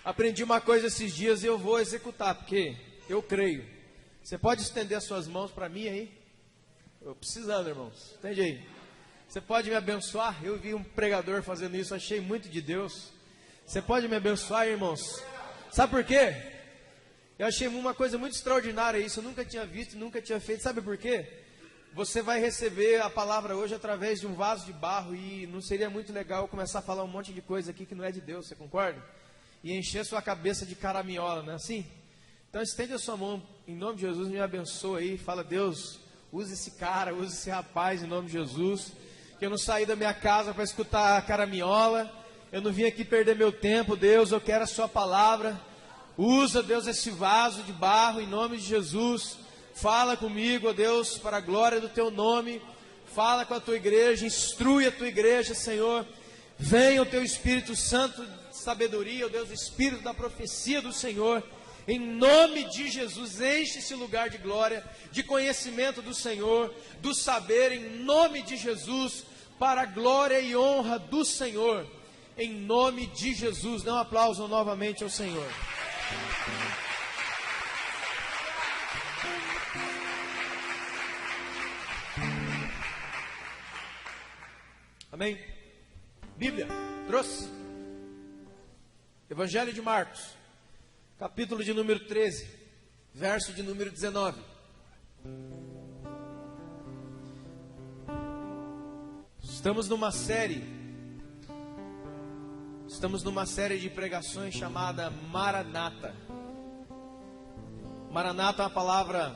Aprendi uma coisa esses dias e eu vou executar, porque eu creio. Você pode estender as suas mãos para mim aí? Eu precisando, irmãos. Entende aí? Você pode me abençoar? Eu vi um pregador fazendo isso, achei muito de Deus. Você pode me abençoar, irmãos? Sabe por quê? Eu achei uma coisa muito extraordinária isso. Eu nunca tinha visto, nunca tinha feito. Sabe por quê? Você vai receber a palavra hoje através de um vaso de barro. E não seria muito legal eu começar a falar um monte de coisa aqui que não é de Deus, você concorda? E encher sua cabeça de caraminhola, não é assim? Então estende a sua mão, em nome de Jesus, me abençoa aí. Fala, Deus, use esse cara, use esse rapaz, em nome de Jesus. Que eu não saí da minha casa para escutar a caraminhola. Eu não vim aqui perder meu tempo, Deus, eu quero a sua palavra. Usa, Deus, esse vaso de barro, em nome de Jesus. Fala comigo, ó Deus, para a glória do teu nome. Fala com a tua igreja, instrui a tua igreja, Senhor. Venha o teu Espírito Santo de sabedoria, ó Deus, o Espírito da profecia do Senhor. Em nome de Jesus, enche esse lugar de glória, de conhecimento do Senhor, do saber, em nome de Jesus, para a glória e honra do Senhor. Em nome de Jesus, dê um aplauso novamente ao Senhor. Amém? Bíblia, trouxe? Evangelho de Marcos, capítulo de número 13, verso de número 19. Estamos numa série de pregações chamada Maranata. Maranata é uma palavra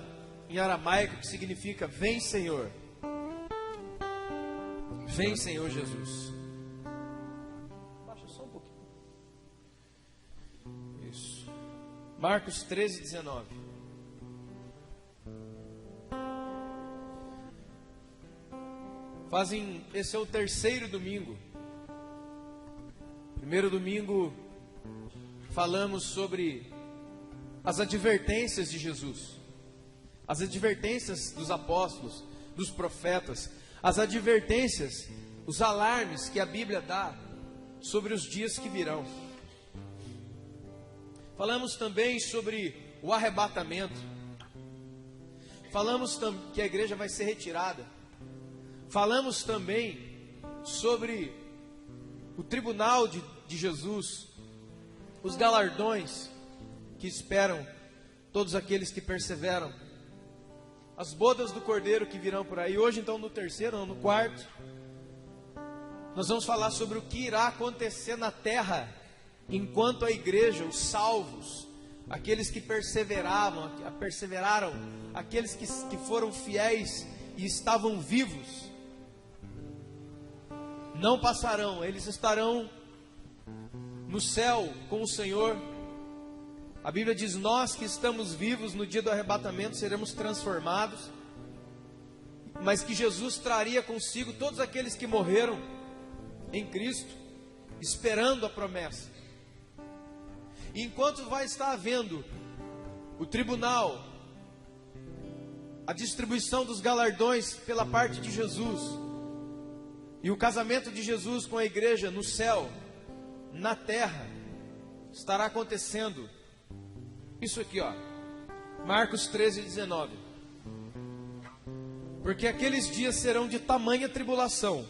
em aramaico que significa vem, Senhor. Vem, Senhor Jesus. Baixa só um pouquinho. Isso. Marcos 13, 19. Esse é o terceiro domingo. Primeiro domingo falamos sobre as advertências de Jesus, as advertências dos apóstolos, dos profetas, as advertências, os alarmes que a Bíblia dá sobre os dias que virão. Falamos também sobre o arrebatamento. Falamos que a igreja vai ser retirada. Falamos também sobre o tribunal de Jesus, os galardões que esperam todos aqueles que perseveram, as bodas do Cordeiro que virão por aí. Hoje então no terceiro, não, no quarto, nós vamos falar sobre o que irá acontecer na terra, enquanto a igreja, os salvos, aqueles que perseveraram, aqueles que foram fiéis e estavam vivos, não passarão, eles estarão no céu com o Senhor. A Bíblia diz, nós que estamos vivos no dia do arrebatamento seremos transformados, mas que Jesus traria consigo todos aqueles que morreram em Cristo, esperando a promessa. E enquanto vai estar havendo o tribunal, a distribuição dos galardões pela parte de Jesus, e o casamento de Jesus com a igreja no céu, na terra, estará acontecendo isso aqui, ó, Marcos 13, 19. Porque aqueles dias serão de tamanha tribulação,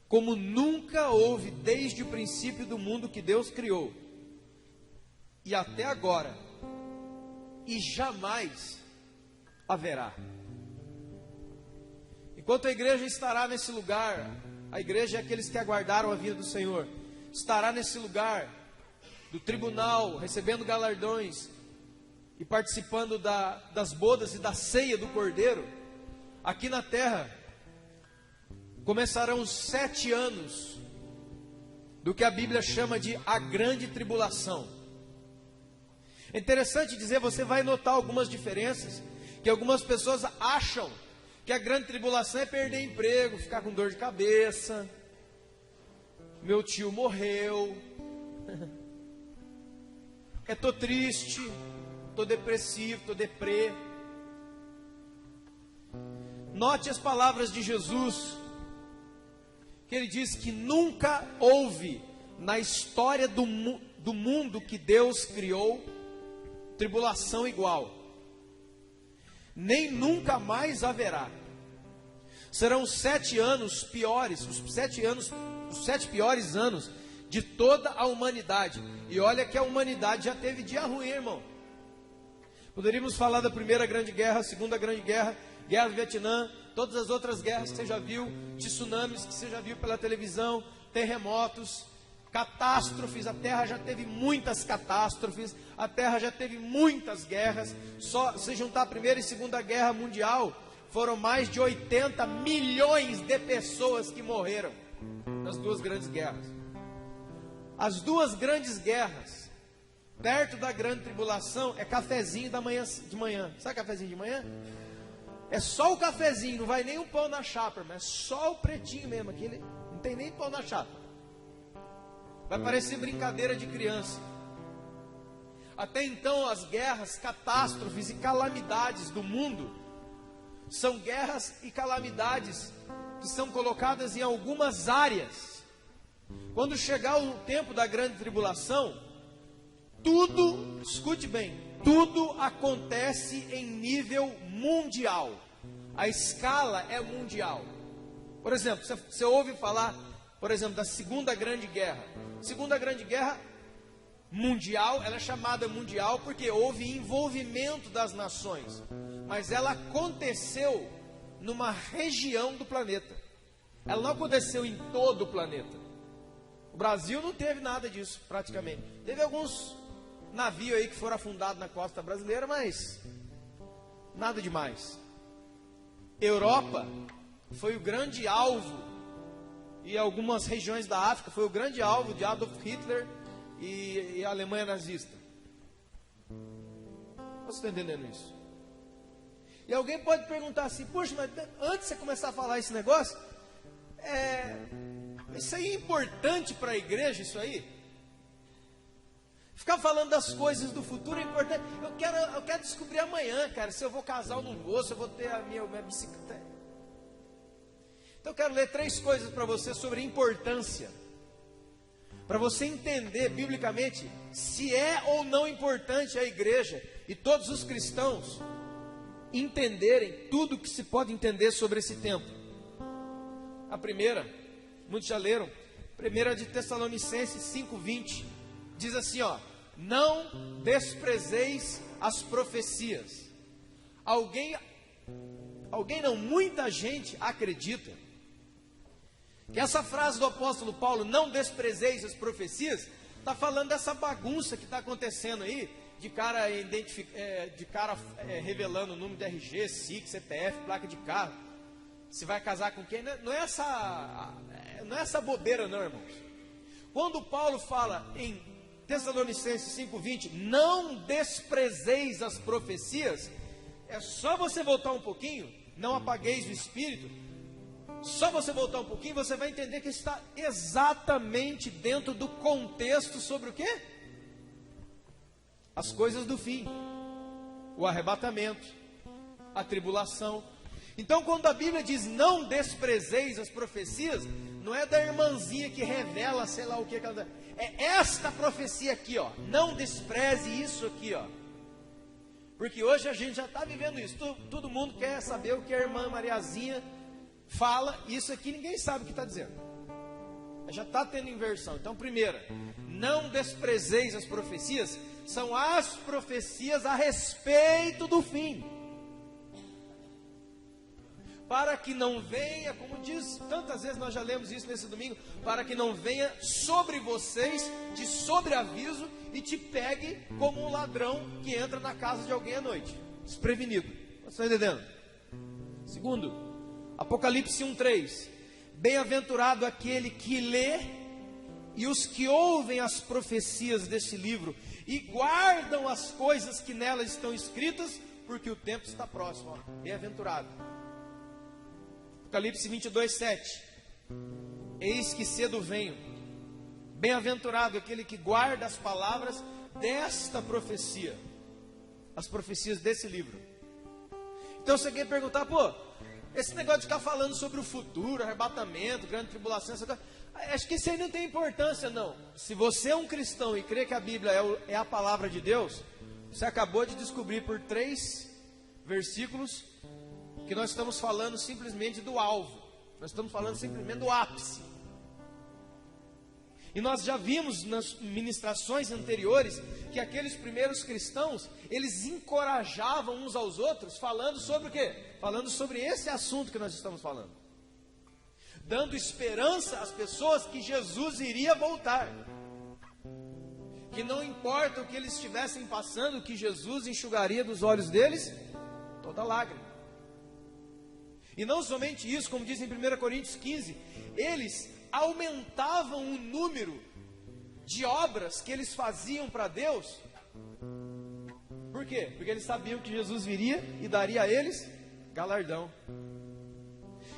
como nunca houve desde o princípio do mundo que Deus criou, e até agora, e jamais haverá. Enquanto a igreja estará nesse lugar, a igreja é aqueles que aguardaram a vinda do Senhor, estará nesse lugar do tribunal, recebendo galardões e participando das bodas e da ceia do Cordeiro. Aqui na terra começarão os 7 anos do que a Bíblia chama de a grande tribulação. É interessante dizer, você vai notar algumas diferenças, que algumas pessoas acham que a grande tribulação é perder emprego, ficar com dor de cabeça, meu tio morreu, tô triste, tô depressivo, tô deprê. Note as palavras de Jesus, que ele diz que nunca houve na história do mundo que Deus criou, tribulação igual. Nem nunca mais haverá. Serão 7 anos piores, os 7 piores anos de toda a humanidade. E olha que a humanidade já teve dia ruim, irmão. Poderíamos falar da Primeira Grande Guerra, Segunda Grande Guerra, Guerra do Vietnã, todas as outras guerras que você já viu, tsunamis que você já viu pela televisão, terremotos, catástrofes. A Terra já teve muitas catástrofes, a Terra já teve muitas guerras. Só se juntar a Primeira e Segunda Guerra Mundial, foram mais de 80 milhões de pessoas que morreram nas duas grandes guerras. As duas grandes guerras, perto da grande tribulação, é cafezinho de manhã. Sabe cafezinho de manhã? É só o cafezinho, não vai nem um pão na chapa, mas é só o pretinho mesmo, aquele, não tem nem pão na chapa. Vai parecer brincadeira de criança. Até então, as guerras, catástrofes e calamidades do mundo são guerras e calamidades que são colocadas em algumas áreas. Quando chegar o tempo da grande tribulação, tudo, escute bem, tudo acontece em nível mundial. A escala é mundial. Por exemplo, você ouve falar, por exemplo, da Segunda Grande Guerra. Segunda Grande Guerra mundial, ela é chamada mundial porque houve envolvimento das nações. Mas ela aconteceu numa região do planeta. Ela não aconteceu em todo o planeta. O Brasil não teve nada disso, praticamente. Teve alguns navios aí que foram afundados na costa brasileira, mas nada demais. Europa foi o grande alvo, e algumas regiões da África foi o grande alvo de Adolf Hitler e a Alemanha nazista. Você está entendendo isso? E alguém pode perguntar assim: poxa, mas antes de você começar a falar esse negócio, isso aí é importante para a igreja, isso aí? Ficar falando das coisas do futuro é importante. Eu quero descobrir amanhã, cara, se eu vou casar ou não vou, se eu vou ter a minha bicicleta. Então eu quero ler 3 coisas para você sobre importância, para você entender biblicamente se é ou não importante a igreja e todos os cristãos entenderem tudo que se pode entender sobre esse tempo. A primeira, muitos já leram, 1 de Tessalonicenses 5:20, diz assim, ó: não desprezeis as profecias. Muita gente acredita que essa frase do apóstolo Paulo, não desprezeis as profecias, está falando dessa bagunça que está acontecendo aí, de cara revelando o número de RG, SIC, CPF, placa de carro, se vai casar com quem. Não é essa bobeira não, irmãos. Quando Paulo fala em Tessalonicenses 5:20, não desprezeis as profecias, é só você voltar um pouquinho, não apagueis o espírito. Só você voltar um pouquinho, você vai entender que está exatamente dentro do contexto sobre o quê? As coisas do fim, o arrebatamento, a tribulação. Então, quando a Bíblia diz não desprezeis as profecias, não é da irmãzinha que revela, sei lá o que ela... É esta profecia aqui, ó. Não despreze isso aqui, ó. Porque hoje a gente já está vivendo isso. Todo mundo quer saber o que a irmã Mariazinha fala. Isso aqui ninguém sabe o que está dizendo. Já está tendo inversão. Então, primeira, não desprezeis as profecias. São as profecias a respeito do fim. Para que não venha, como diz, tantas vezes nós já lemos isso nesse domingo, para que não venha sobre vocês de sobreaviso e te pegue como um ladrão que entra na casa de alguém à noite, desprevenido. Você está entendendo? Segundo, Apocalipse 1:3, bem-aventurado aquele que lê e os que ouvem as profecias deste livro e guardam as coisas que nelas estão escritas, porque o tempo está próximo. Ó. Bem-aventurado. Apocalipse 22:7, eis que cedo venho, bem-aventurado aquele que guarda as palavras desta profecia, as profecias desse livro. Então você quer perguntar, pô, esse negócio de ficar falando sobre o futuro, arrebatamento, grande tribulação, essa coisa, Acho que isso aí não tem importância, não. Se você é um cristão e crê que a Bíblia é a palavra de Deus, você acabou de descobrir por 3 versículos que nós estamos falando simplesmente do alvo. Nós estamos falando simplesmente do ápice. E nós já vimos nas ministrações anteriores que aqueles primeiros cristãos, eles encorajavam uns aos outros, falando sobre o quê? Falando sobre esse assunto que nós estamos falando. Dando esperança às pessoas que Jesus iria voltar. Que não importa o que eles estivessem passando, que Jesus enxugaria dos olhos deles toda lágrima. E não somente isso, como diz em 1 Coríntios 15, eles aumentavam o número de obras que eles faziam para Deus. Por quê? Porque eles sabiam que Jesus viria e daria a eles galardão.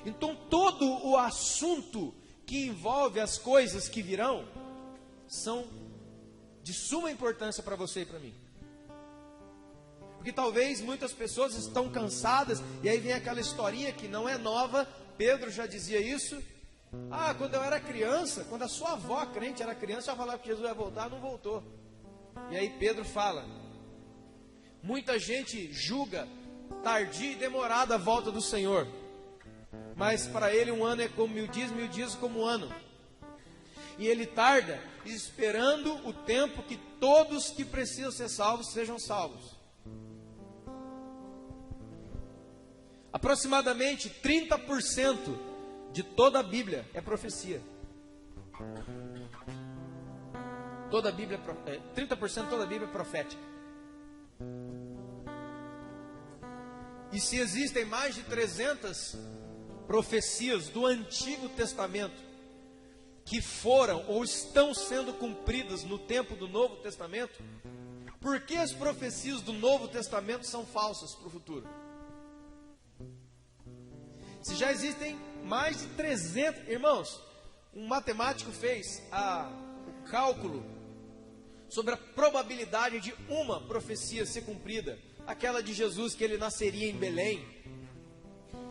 Então todo o assunto que envolve as coisas que virão são de suma importância para você e para mim. Porque talvez muitas pessoas estão cansadas, e aí vem aquela historinha que não é nova. Pedro já dizia isso. Quando eu era criança, quando a sua avó crente era criança, ela falava que Jesus ia voltar, não voltou. E aí Pedro fala: muita gente julga tardia e demorada a volta do Senhor, mas para ele um ano é como 1000 dias como um ano. E ele tarda esperando o tempo que todos que precisam ser salvos sejam salvos. Aproximadamente 30% de toda a Bíblia é profecia. Toda a Bíblia, 30% de toda a Bíblia é profética. E se existem mais de 300 profecias do Antigo Testamento que foram ou estão sendo cumpridas no tempo do Novo Testamento, por que as profecias do Novo Testamento são falsas para o futuro? Se já existem mais de 300, irmãos, um matemático fez o cálculo sobre a probabilidade de uma profecia ser cumprida, aquela de Jesus, que ele nasceria em Belém,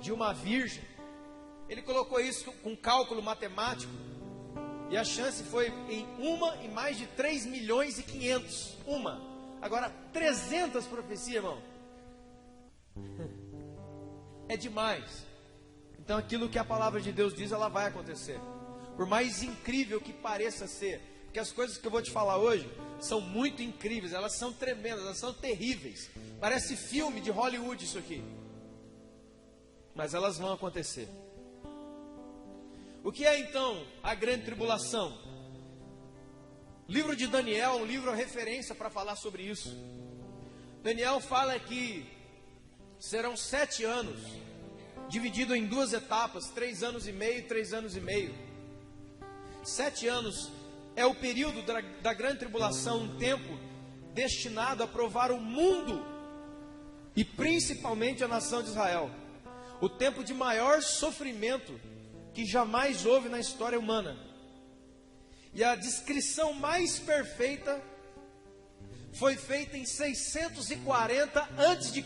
de uma virgem. Ele colocou isso com cálculo matemático, e a chance foi em uma em mais de 3 milhões e 500. Agora 300 profecias, irmão, é demais. Então aquilo que a palavra de Deus diz, ela vai acontecer. Por mais incrível que pareça ser, porque as coisas que eu vou te falar hoje são muito incríveis, elas são tremendas, elas são terríveis. Parece filme de Hollywood isso aqui. Mas elas vão acontecer. O que é então a grande tribulação? O livro de Daniel é um livro referência para falar sobre isso. Daniel fala que serão 7 anos, dividido em 2 etapas, 3 anos e meio e 3 anos e meio. 7 anos é o período da grande tribulação, um tempo destinado a provar o mundo e principalmente a nação de Israel. O tempo de maior sofrimento que jamais houve na história humana. E a descrição mais perfeita foi feita em 640 a.C.,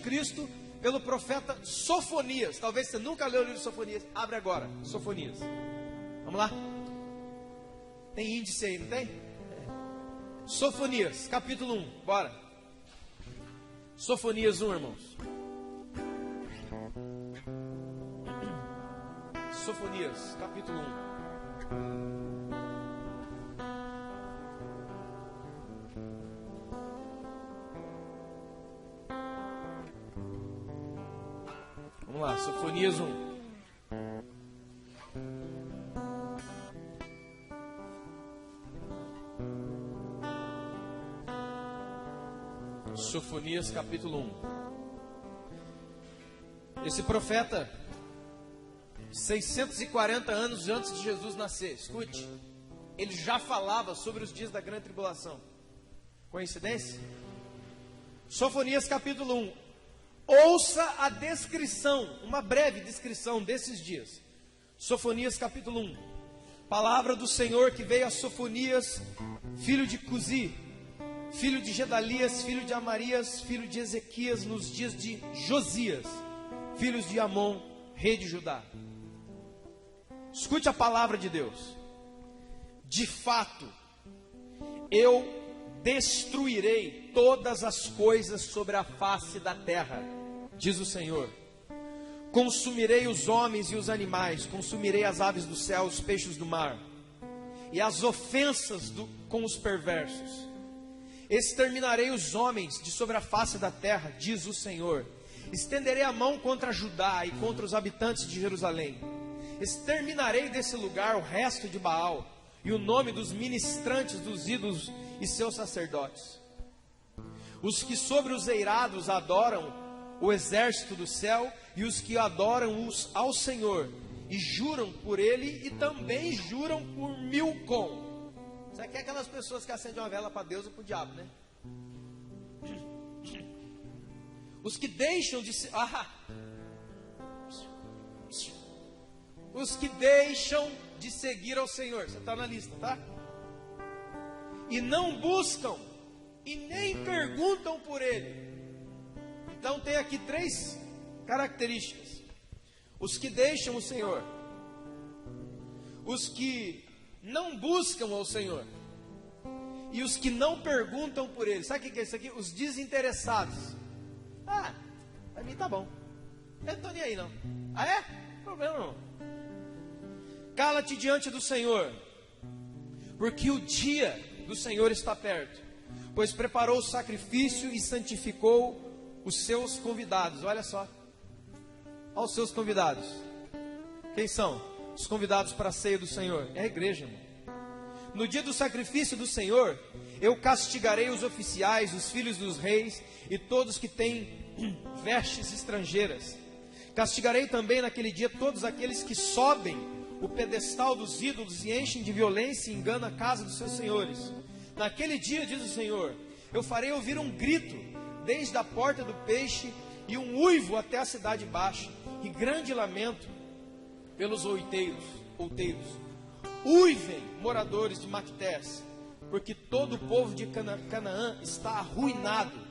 pelo profeta Sofonias. Talvez você nunca leu o livro de Sofonias. Abre agora, Sofonias. Vamos lá? Tem índice aí, não tem? Sofonias, capítulo 1. Bora. Sofonias 1, irmãos. Sofonias, capítulo 1. Vamos lá, Sofonias 1. Sofonias capítulo 1. Esse profeta, 640 anos antes de Jesus nascer, escute, ele já falava sobre os dias da grande tribulação. Coincidência? Sofonias capítulo 1. Ouça a descrição, uma breve descrição desses dias. Sofonias capítulo 1. Palavra do Senhor que veio a Sofonias, filho de Cusi, filho de Gedalias, filho de Amarias, filho de Ezequias, nos dias de Josias, filhos de Amon, rei de Judá. Escute a palavra de Deus. de fato, eu destruirei todas as coisas sobre a face da terra, diz o Senhor. Consumirei os homens e os animais, consumirei as aves do céu, os peixes do mar, e as ofensas com os perversos. Exterminarei os homens de sobre a face da terra, diz o Senhor. Estenderei a mão contra Judá e contra os habitantes de Jerusalém. Exterminarei desse lugar o resto de Baal e o nome dos ministrantes dos ídolos e seus sacerdotes. Os que sobre os eirados adoram o exército do céu e os que adoram ao Senhor e juram por ele e também juram por Milcom. Isso aqui é aquelas pessoas que acendem uma vela para Deus ou para o diabo, né? Os que deixam de se... Os que deixam de seguir ao Senhor. Você está na lista, tá? E não buscam e nem perguntam por Ele. Então tem aqui 3 características. Os que deixam o Senhor, os que não buscam ao Senhor e os que não perguntam por Ele. Sabe o que é isso aqui? Os desinteressados. Para mim tá bom, eu não estou nem aí não. Problema não. Cala-te diante do Senhor, porque o dia do Senhor está perto, pois preparou o sacrifício e santificou os seus convidados. Olha só, olha os seus convidados. Quem são os convidados para a ceia do Senhor? É a igreja, irmão. No dia do sacrifício do Senhor, eu castigarei os oficiais, os filhos dos reis e todos que têm vestes estrangeiras. Castigarei também naquele dia todos aqueles que sobem o pedestal dos ídolos e enchem de violência e enganam a casa dos seus senhores. Naquele dia, diz o Senhor, eu farei ouvir um grito desde a porta do peixe e um uivo até a cidade baixa, e grande lamento pelos outeiros. Uivem, moradores de Mactés, porque todo o povo de Canaã está arruinado.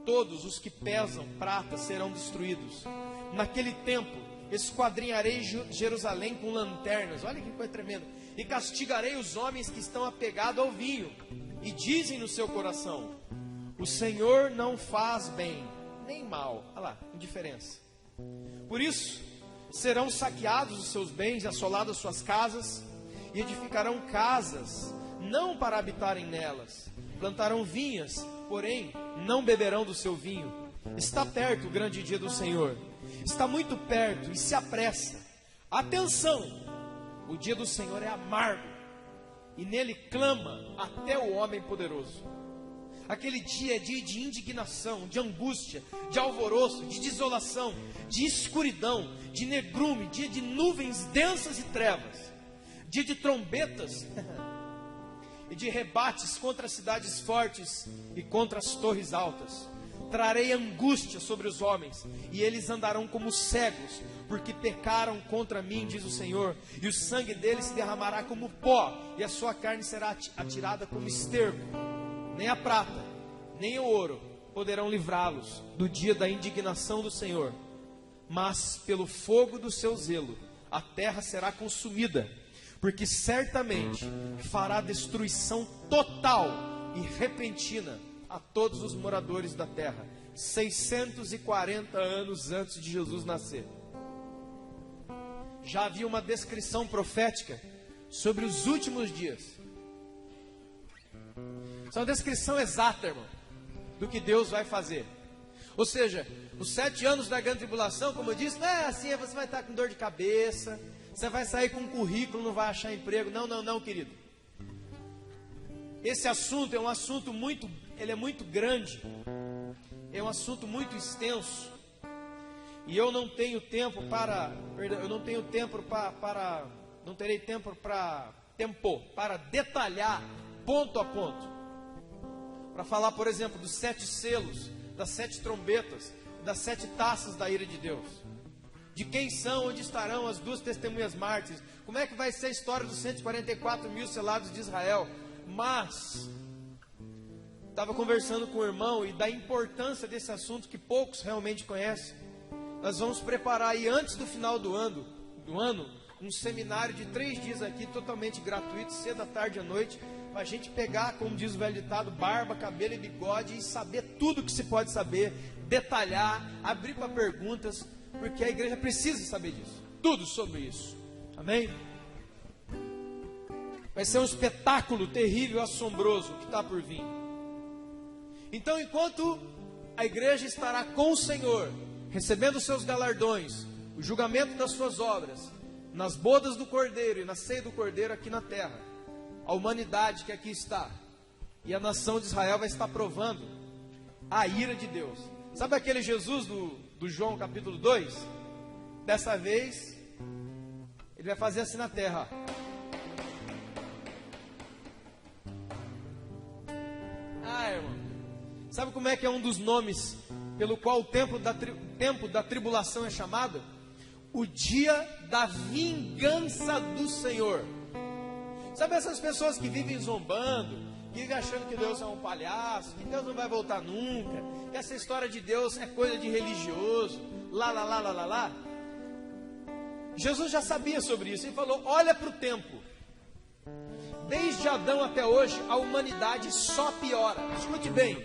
Todos os que pesam prata serão destruídos. Naquele tempo, esquadrinharei Jerusalém com lanternas. Olha que coisa tremenda. E castigarei os homens que estão apegados ao vinho e dizem no seu coração: o Senhor não faz bem nem mal. Olha lá, indiferença. Por isso, serão saqueados os seus bens, assoladas suas casas, e edificarão casas, não para habitarem nelas. Plantarão vinhas, porém não beberão do seu vinho. Está perto o grande dia do Senhor. Está muito perto e se apressa. Atenção! O dia do Senhor é amargo, e nele clama até o homem poderoso. Aquele dia é dia de indignação, de angústia, de alvoroço, de desolação, de escuridão, de negrume, dia de nuvens densas e trevas, dia de trombetas e de rebates contra as cidades fortes e contra as torres altas. Trarei angústia sobre os homens, e eles andarão como cegos, porque pecaram contra mim, diz o Senhor, e o sangue deles se derramará como pó, e a sua carne será atirada como esterco. Nem a prata, nem o ouro poderão livrá-los do dia da indignação do Senhor, mas pelo fogo do seu zelo a terra será consumida, porque certamente fará destruição total e repentina a todos os moradores da terra. 640 anos antes de Jesus nascer, já havia uma descrição profética sobre os últimos dias. Isso é uma descrição exata, irmão, do que Deus vai fazer. Ou seja, os 7 anos da grande tribulação, como eu disse, não é assim, você vai estar com dor de cabeça, você vai sair com um currículo, não vai achar emprego. Não, querido. Esse assunto é um assunto muito, ele é muito grande, é um assunto muito extenso, e eu não tenho tempo para, não terei tempo para detalhar ponto a ponto, para falar, por exemplo, dos 7 selos, das 7 trombetas, das 7 taças da ira de Deus, de quem são, onde estarão as 2 testemunhas mártires, como é que vai ser a história dos 144 mil selados de Israel. Mas estava conversando com o irmão e da importância desse assunto que poucos realmente conhecem. Nós vamos preparar aí antes do final do ano um seminário de 3 dias aqui, totalmente gratuito, cedo, à tarde e à noite, para a gente pegar, como diz o velho ditado, barba, cabelo e bigode e saber tudo que se pode saber, detalhar, abrir para perguntas, porque a igreja precisa saber disso, tudo sobre isso, amém? Vai ser um espetáculo terrível, assombroso que está por vir. Então, enquanto a igreja estará com o Senhor, recebendo os seus galardões, o julgamento das suas obras, nas bodas do Cordeiro e na ceia do Cordeiro aqui na terra, a humanidade que aqui está e a nação de Israel vai estar provando a ira de Deus. Sabe aquele Jesus do João capítulo 2? Dessa vez, ele vai fazer assim na terra, irmão. Sabe como é que é um dos nomes pelo qual o tempo da tribulação é chamado? O dia da vingança do Senhor. Sabe essas pessoas que vivem zombando, que vivem achando que Deus é um palhaço, que Deus não vai voltar nunca, que essa história de Deus é coisa de religioso, lá. Jesus já sabia sobre isso, ele falou, olha para o tempo. Desde Adão até hoje, a humanidade só piora. Escute bem.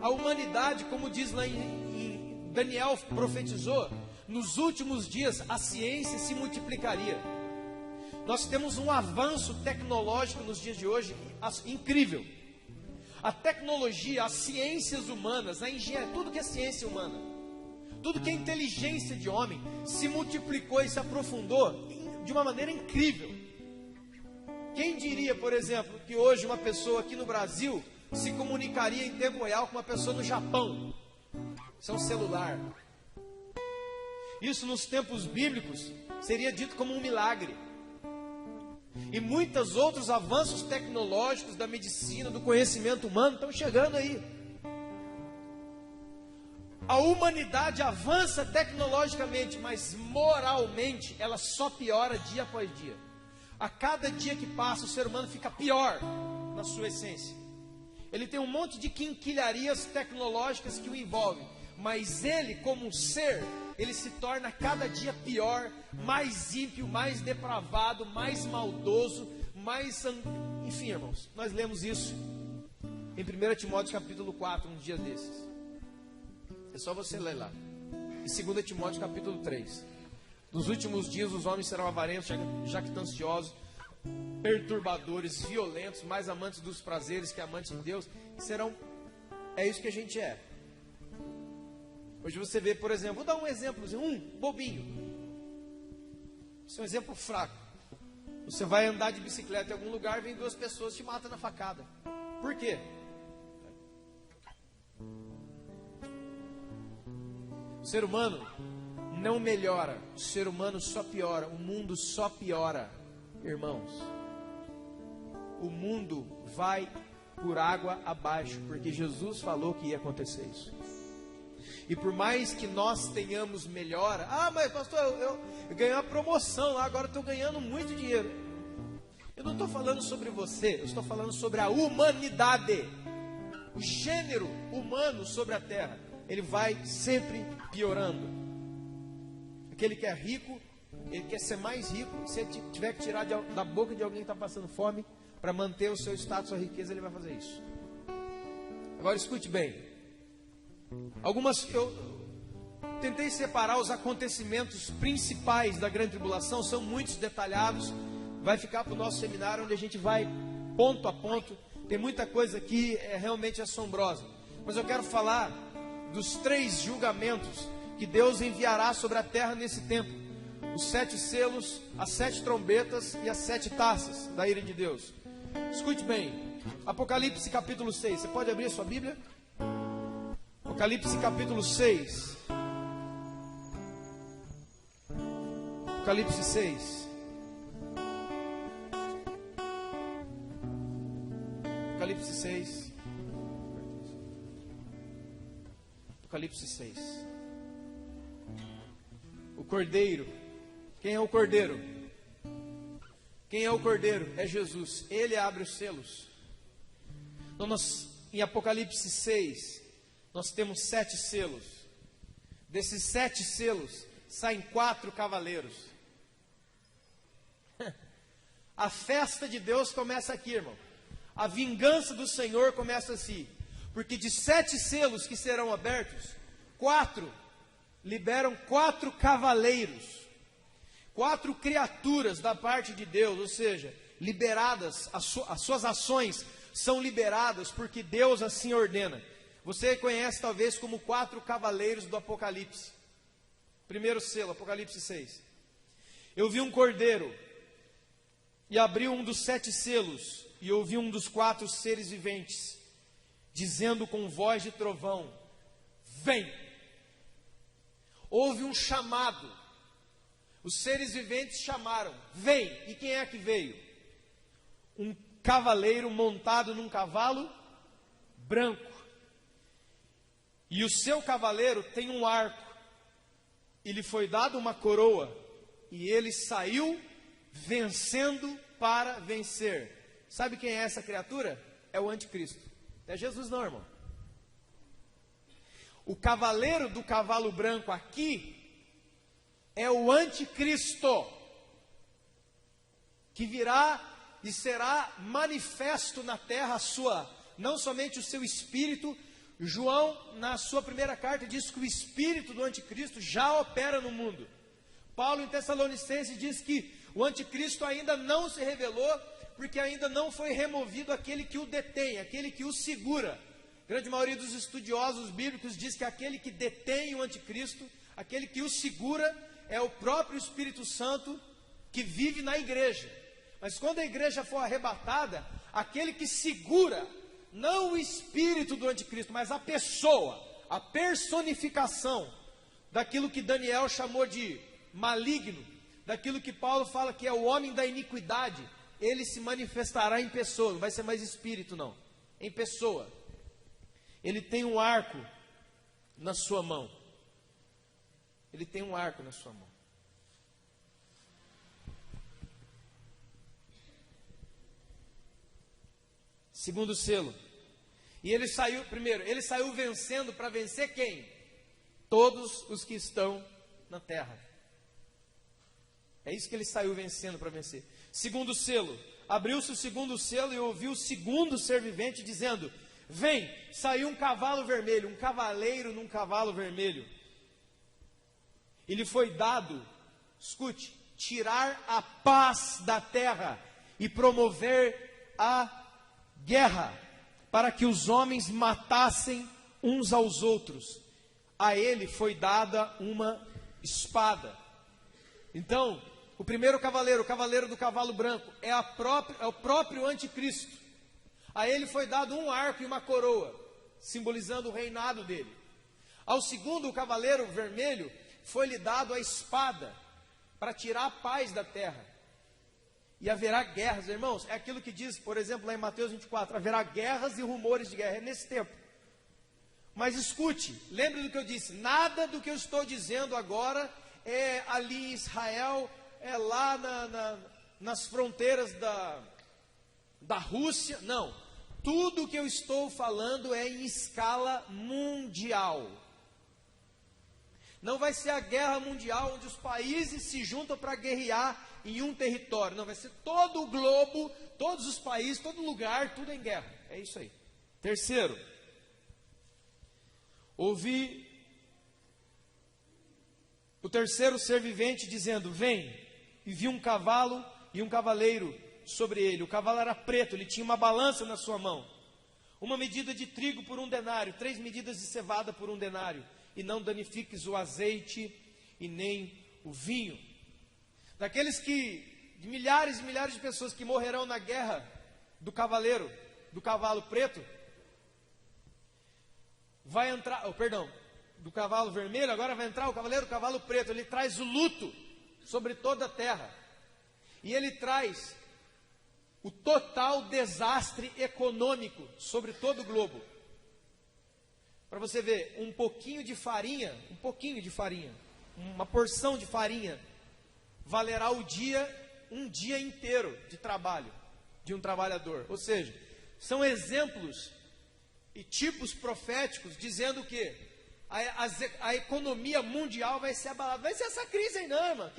A humanidade, como diz lá em Daniel, profetizou, nos últimos dias a ciência se multiplicaria. Nós temos um avanço tecnológico nos dias de hoje incrível. A tecnologia, as ciências humanas, a engenharia, tudo que é ciência humana, tudo que é inteligência de homem, se multiplicou e se aprofundou de uma maneira incrível. Quem diria, por exemplo, que hoje uma pessoa aqui no Brasil se comunicaria em tempo real com uma pessoa no Japão? Isso é um celular. Isso nos tempos bíblicos seria dito como um milagre. E muitos outros avanços tecnológicos da medicina, do conhecimento humano estão chegando aí. A humanidade avança tecnologicamente, mas moralmente ela só piora dia após dia. A cada dia que passa, o ser humano fica pior na sua essência. Ele tem um monte de quinquilharias tecnológicas que o envolvem, mas ele, como um ser, ele se torna cada dia pior, mais ímpio, mais depravado, mais maldoso, enfim, irmãos, nós lemos isso em 1 Timóteo capítulo 4, uns dias desses. É só você ler lá. E 2 Timóteo capítulo 3. Nos últimos dias os homens serão avarentos, jactanciosos, perturbadores, violentos, mais amantes dos prazeres que amantes de Deus. É isso que a gente é. Hoje você vê, por exemplo, vou dar um exemplo, bobinho. Isso é um exemplo fraco. Você vai andar de bicicleta em algum lugar, vem 2 pessoas e te matam na facada. Por quê? O ser humano não melhora, o ser humano só piora, o mundo só piora, irmãos. O mundo vai por água abaixo, porque Jesus falou que ia acontecer isso. E por mais que nós tenhamos melhora, mas pastor, eu ganhei uma promoção lá, agora estou ganhando muito dinheiro. Eu não estou falando sobre você, eu estou falando sobre a humanidade, o gênero humano sobre a terra. Ele vai sempre piorando. Aquele que é rico, ele quer ser mais rico. Se ele tiver que tirar da boca de alguém que está passando fome para manter o seu status, sua riqueza, ele vai fazer isso. Agora escute bem. Eu tentei separar os acontecimentos principais da grande tribulação, são muitos detalhados. Vai ficar para o nosso seminário, onde a gente vai ponto a ponto. Tem muita coisa aqui realmente assombrosa. Mas eu quero falar dos 3 julgamentos que Deus enviará sobre a terra nesse tempo. Os 7 selos, as 7 trombetas e as 7 taças da ira de Deus. Escute bem, Apocalipse capítulo 6, você pode abrir a sua Bíblia? Apocalipse capítulo 6. Apocalipse 6. Apocalipse 6. Apocalipse 6. O Cordeiro. Quem é o Cordeiro? Quem é o Cordeiro? É Jesus. Ele abre os selos. Então em Apocalipse 6, nós temos 7 selos. Desses 7 selos, saem 4 cavaleiros. A festa de Deus começa aqui, irmão. A vingança do Senhor começa assim. Porque de 7 selos que serão abertos, 4 liberam 4 cavaleiros, 4 criaturas da parte de Deus, ou seja, liberadas, as suas ações são liberadas porque Deus assim ordena. Você conhece talvez como 4 cavaleiros do Apocalipse. Primeiro selo, Apocalipse 6. Eu vi um cordeiro, e abriu um dos 7 selos, e ouvi um dos 4 seres viventes, dizendo com voz de trovão: vem! Houve um chamado, os seres viventes chamaram, vem! E quem é que veio? Um cavaleiro montado num cavalo branco, e o seu cavaleiro tem um arco, e lhe foi dado uma coroa, e ele saiu vencendo para vencer. Sabe quem é essa criatura? É o anticristo. Não é Jesus não, irmão. O cavaleiro do cavalo branco aqui é o anticristo, que virá e será manifesto na terra não somente o seu espírito. João, na sua primeira carta, diz que o espírito do anticristo já opera no mundo. Paulo, em Tessalonicenses, diz que o anticristo ainda não se revelou, porque ainda não foi removido aquele que o detém, aquele que o segura. A grande maioria dos estudiosos bíblicos diz que aquele que detém o anticristo, aquele que o segura, é o próprio Espírito Santo que vive na igreja. Mas quando a igreja for arrebatada, aquele que segura, não o espírito do anticristo, mas a pessoa, a personificação daquilo que Daniel chamou de maligno, daquilo que Paulo fala que é o homem da iniquidade, ele se manifestará em pessoa, não vai ser mais espírito não, em pessoa. Ele tem um arco na sua mão. Ele tem um arco na sua mão. Segundo selo. E ele saiu, primeiro, ele saiu vencendo para vencer quem? Todos os que estão na terra. É isso que ele saiu vencendo para vencer. Segundo selo. Abriu-se o segundo selo e ouviu o segundo ser vivente dizendo: vem! Saiu um cavalo vermelho, um cavaleiro num cavalo vermelho. E lhe foi dado, escute, tirar a paz da terra e promover a guerra, para que os homens matassem uns aos outros. A ele foi dada uma espada. Então, o primeiro cavaleiro, o cavaleiro do cavalo branco, é o próprio anticristo. A ele foi dado um arco e uma coroa, simbolizando o reinado dele. Ao segundo, o cavaleiro vermelho, foi-lhe dado a espada, para tirar a paz da terra. E haverá guerras, irmãos, é aquilo que diz, por exemplo, lá em Mateus 24, haverá guerras e rumores de guerra, é nesse tempo. Mas escute, lembre do que eu disse, nada do que eu estou dizendo agora é ali em Israel, é lá nas fronteiras da Rússia, não. Tudo o que eu estou falando é em escala mundial. Não vai ser a guerra mundial onde os países se juntam para guerrear em um território. Não, vai ser todo o globo, todos os países, todo lugar, tudo em guerra. É isso aí. Terceiro, ouvi o terceiro ser vivente dizendo: vem, e vi um cavalo e um cavaleiro sobre ele. O cavalo era preto, ele tinha uma balança na sua mão. Uma medida de trigo por 1 denário, 3 medidas de cevada por 1 denário. E não danifiques o azeite e nem o vinho. Daqueles de milhares e milhares de pessoas que morrerão na guerra do cavaleiro, do cavalo preto, vai entrar, do cavalo vermelho, agora vai entrar o cavaleiro do cavalo preto. Ele traz o luto sobre toda a terra. E ele traz o total desastre econômico sobre todo o globo. Para você ver, um pouquinho de farinha, uma porção de farinha, valerá um dia inteiro de trabalho de um trabalhador. Ou seja, são exemplos e tipos proféticos dizendo que a economia mundial vai ser abalada. Vai ser essa crise aí não, irmão,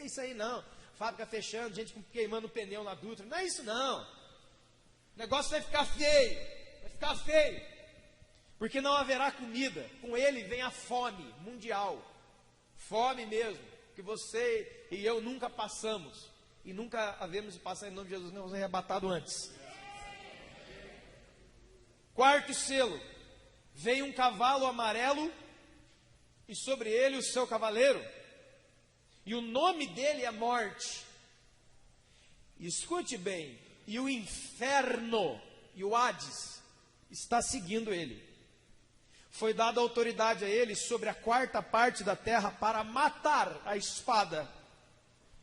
isso aí não. fábrica fechando, gente queimando pneu na Dutra. Não é isso não. O negócio vai ficar feio. Vai ficar feio. Porque não haverá comida. Com ele vem a fome mundial. Fome mesmo. Que você e eu nunca passamos. E nunca havemos de passar em nome de Jesus. Não vamos arrebatado antes. Quarto selo. Vem um cavalo amarelo. E sobre ele o seu cavaleiro. E o nome dele é morte. Escute bem. E o inferno e o Hades está seguindo ele. Foi dada autoridade a ele sobre a quarta parte da terra para matar a espada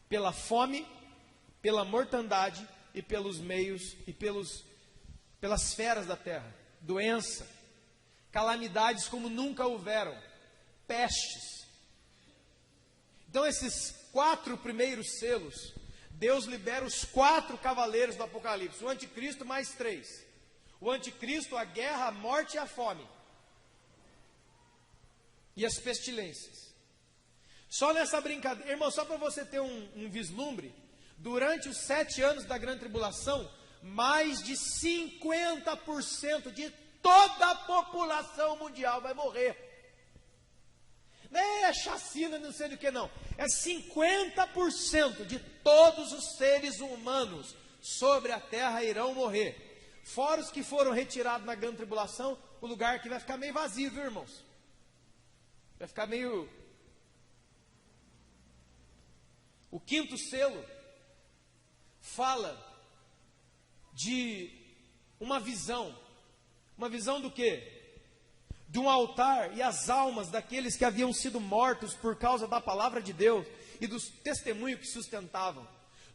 pela fome, pela mortandade e pelos meios e pelas feras da terra. Doença, calamidades como nunca houveram, pestes. Então esses 4 primeiros selos, Deus libera os 4 cavaleiros do Apocalipse, o anticristo mais 3. O anticristo, a guerra, a morte e a fome. E as pestilências. Só nessa brincadeira, irmão, só para você ter um vislumbre, durante os 7 anos da grande tribulação, mais de 50% de toda a população mundial vai morrer. Não é chacina, não sei do que não. É 50% de todos os seres humanos sobre a terra irão morrer. Fora os que foram retirados na grande tribulação, o lugar aqui vai ficar meio vazio, viu, irmãos? Vai ficar meio... O quinto selo fala de uma visão. Uma visão do quê? De um altar e as almas daqueles que haviam sido mortos por causa da palavra de Deus e dos testemunhos que sustentavam.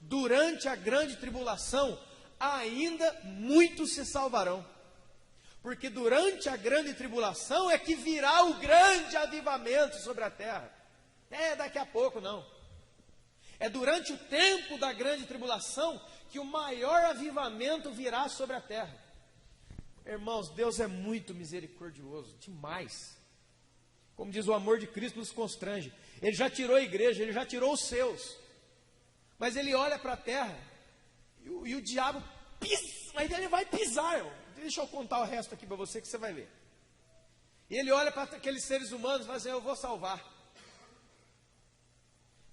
Durante a grande tribulação, ainda muitos se salvarão. Porque durante a grande tribulação é que virá o grande avivamento sobre a terra. É daqui a pouco não. É durante o tempo da grande tribulação que o maior avivamento virá sobre a terra. Irmãos, Deus é muito misericordioso, demais. Como diz, o amor de Cristo nos constrange. Ele já tirou a igreja, ele já tirou os seus. Mas ele olha para a terra e o diabo pisa, mas ele vai pisar, irmão. Deixa eu contar o resto aqui para você que você vai ver. E ele olha para aqueles seres humanos e vai dizer, eu vou salvar.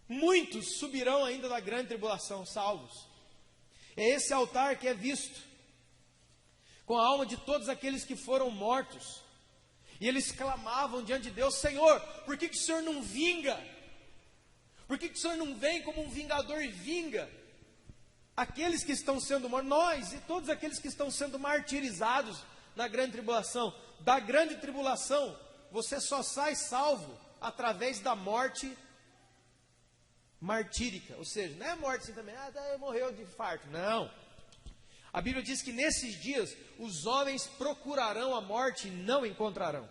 Muitos subirão ainda da grande tribulação, salvos. É esse altar que é visto com a alma de todos aqueles que foram mortos. E eles clamavam diante de Deus, Senhor, por que o Senhor não vinga? Por que o Senhor não vem como um vingador e vinga aqueles que estão sendo mortos, nós e todos aqueles que estão sendo martirizados na grande tribulação? Da grande tribulação, você só sai salvo através da morte martírica. Ou seja, não é morte assim também, morreu de infarto. Não. A Bíblia diz que nesses dias os homens procurarão a morte e não encontrarão.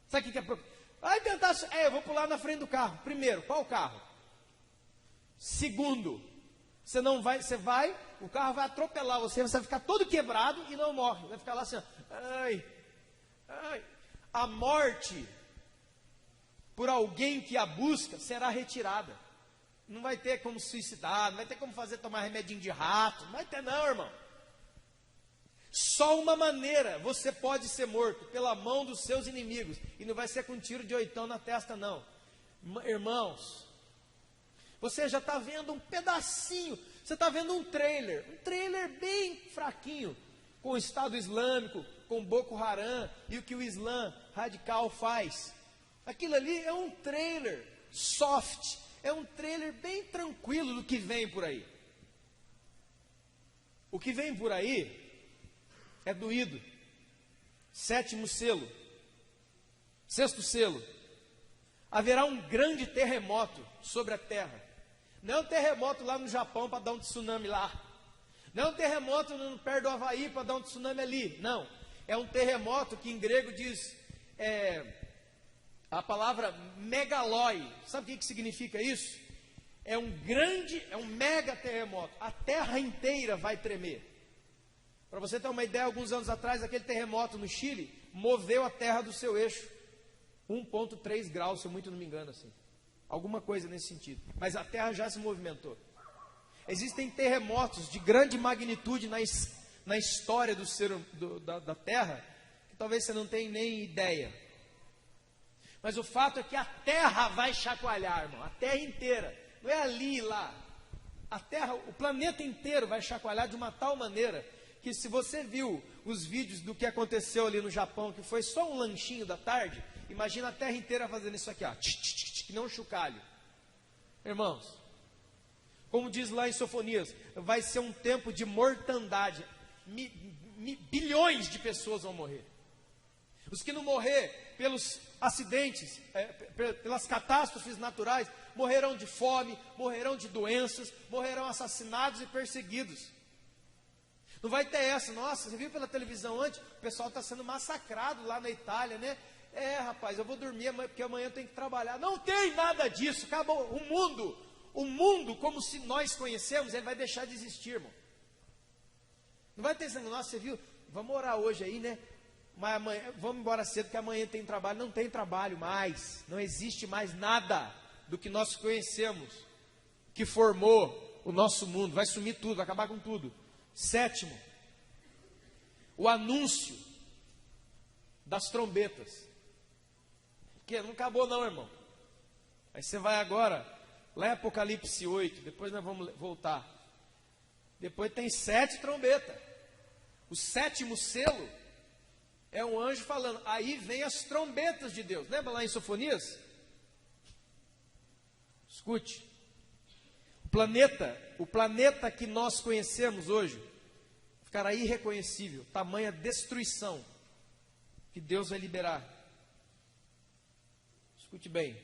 Sabe o que é procurar? Vai tentar, eu vou pular na frente do carro. Primeiro, qual carro? Segundo, você vai, o carro vai atropelar você vai ficar todo quebrado e não morre. Vai ficar lá assim, ai. A morte, por alguém que a busca, será retirada. Não vai ter como suicidar, não vai ter como tomar remedinho de rato, não vai ter não, irmão. Só uma maneira você pode ser morto, pela mão dos seus inimigos, e não vai ser com um tiro de 8 na testa não. Irmãos, você já está vendo um pedacinho, você está vendo um trailer bem fraquinho, com o Estado Islâmico, com Boko Haram, e o que o Islã radical faz. Aquilo ali é um trailer soft, é um trailer bem tranquilo do que vem por aí. O que vem por aí é doído. Sétimo selo. Sexto selo. Haverá um grande terremoto sobre a terra. Não é um terremoto lá no Japão para dar um tsunami lá. Não é um terremoto perto do Havaí para dar um tsunami ali. Não. É um terremoto que em grego diz... a palavra megaloi, sabe o que significa isso? É um mega terremoto, a terra inteira vai tremer. Para você ter uma ideia, alguns anos atrás, aquele terremoto no Chile, moveu a terra do seu eixo, 1,3 graus, se eu muito não me engano assim. alguma coisa nesse sentido. Mas a Terra já se movimentou. Existem terremotos de grande magnitude na história da Terra, que talvez você não tenha nem ideia. Mas o fato é que a Terra vai chacoalhar, irmão, a Terra inteira. Não é ali e lá. A Terra, o planeta inteiro vai chacoalhar de uma tal maneira que, se você viu os vídeos do que aconteceu ali no Japão, que foi só um lanchinho da tarde, imagina a Terra inteira fazendo isso aqui, ó, que não um chocalho. Irmãos, como diz lá em Sofonias, vai ser um tempo de mortandade. Bilhões de pessoas vão morrer. Os que não morrer pelos acidentes, pelas catástrofes naturais, morrerão de fome, morrerão de doenças, morrerão assassinados e perseguidos. Não vai ter essa, nossa, você viu pela televisão antes? O pessoal está sendo massacrado lá na Itália, né? Rapaz, eu vou dormir porque amanhã eu tenho que trabalhar. Não tem nada disso, acabou. O mundo como se nós conhecemos, ele vai deixar de existir, irmão. Não vai ter esse negócio, nossa, você viu? Vamos orar hoje aí, né? Mas amanhã, vamos embora cedo, porque amanhã tem trabalho. Não tem trabalho mais. Não existe mais nada do que nós conhecemos, que formou o nosso mundo. Vai sumir tudo, vai acabar com tudo. 7º, o anúncio das trombetas. Que não acabou não, irmão. Aí você vai agora, lá em Apocalipse 8, depois nós vamos voltar. Depois tem 7 trombetas. O 7º selo é um anjo falando, aí vem as trombetas de Deus. Lembra lá em Sofonias? Escute. O planeta que nós conhecemos hoje, ficará irreconhecível, tamanha destruição que Deus vai liberar. Escute bem.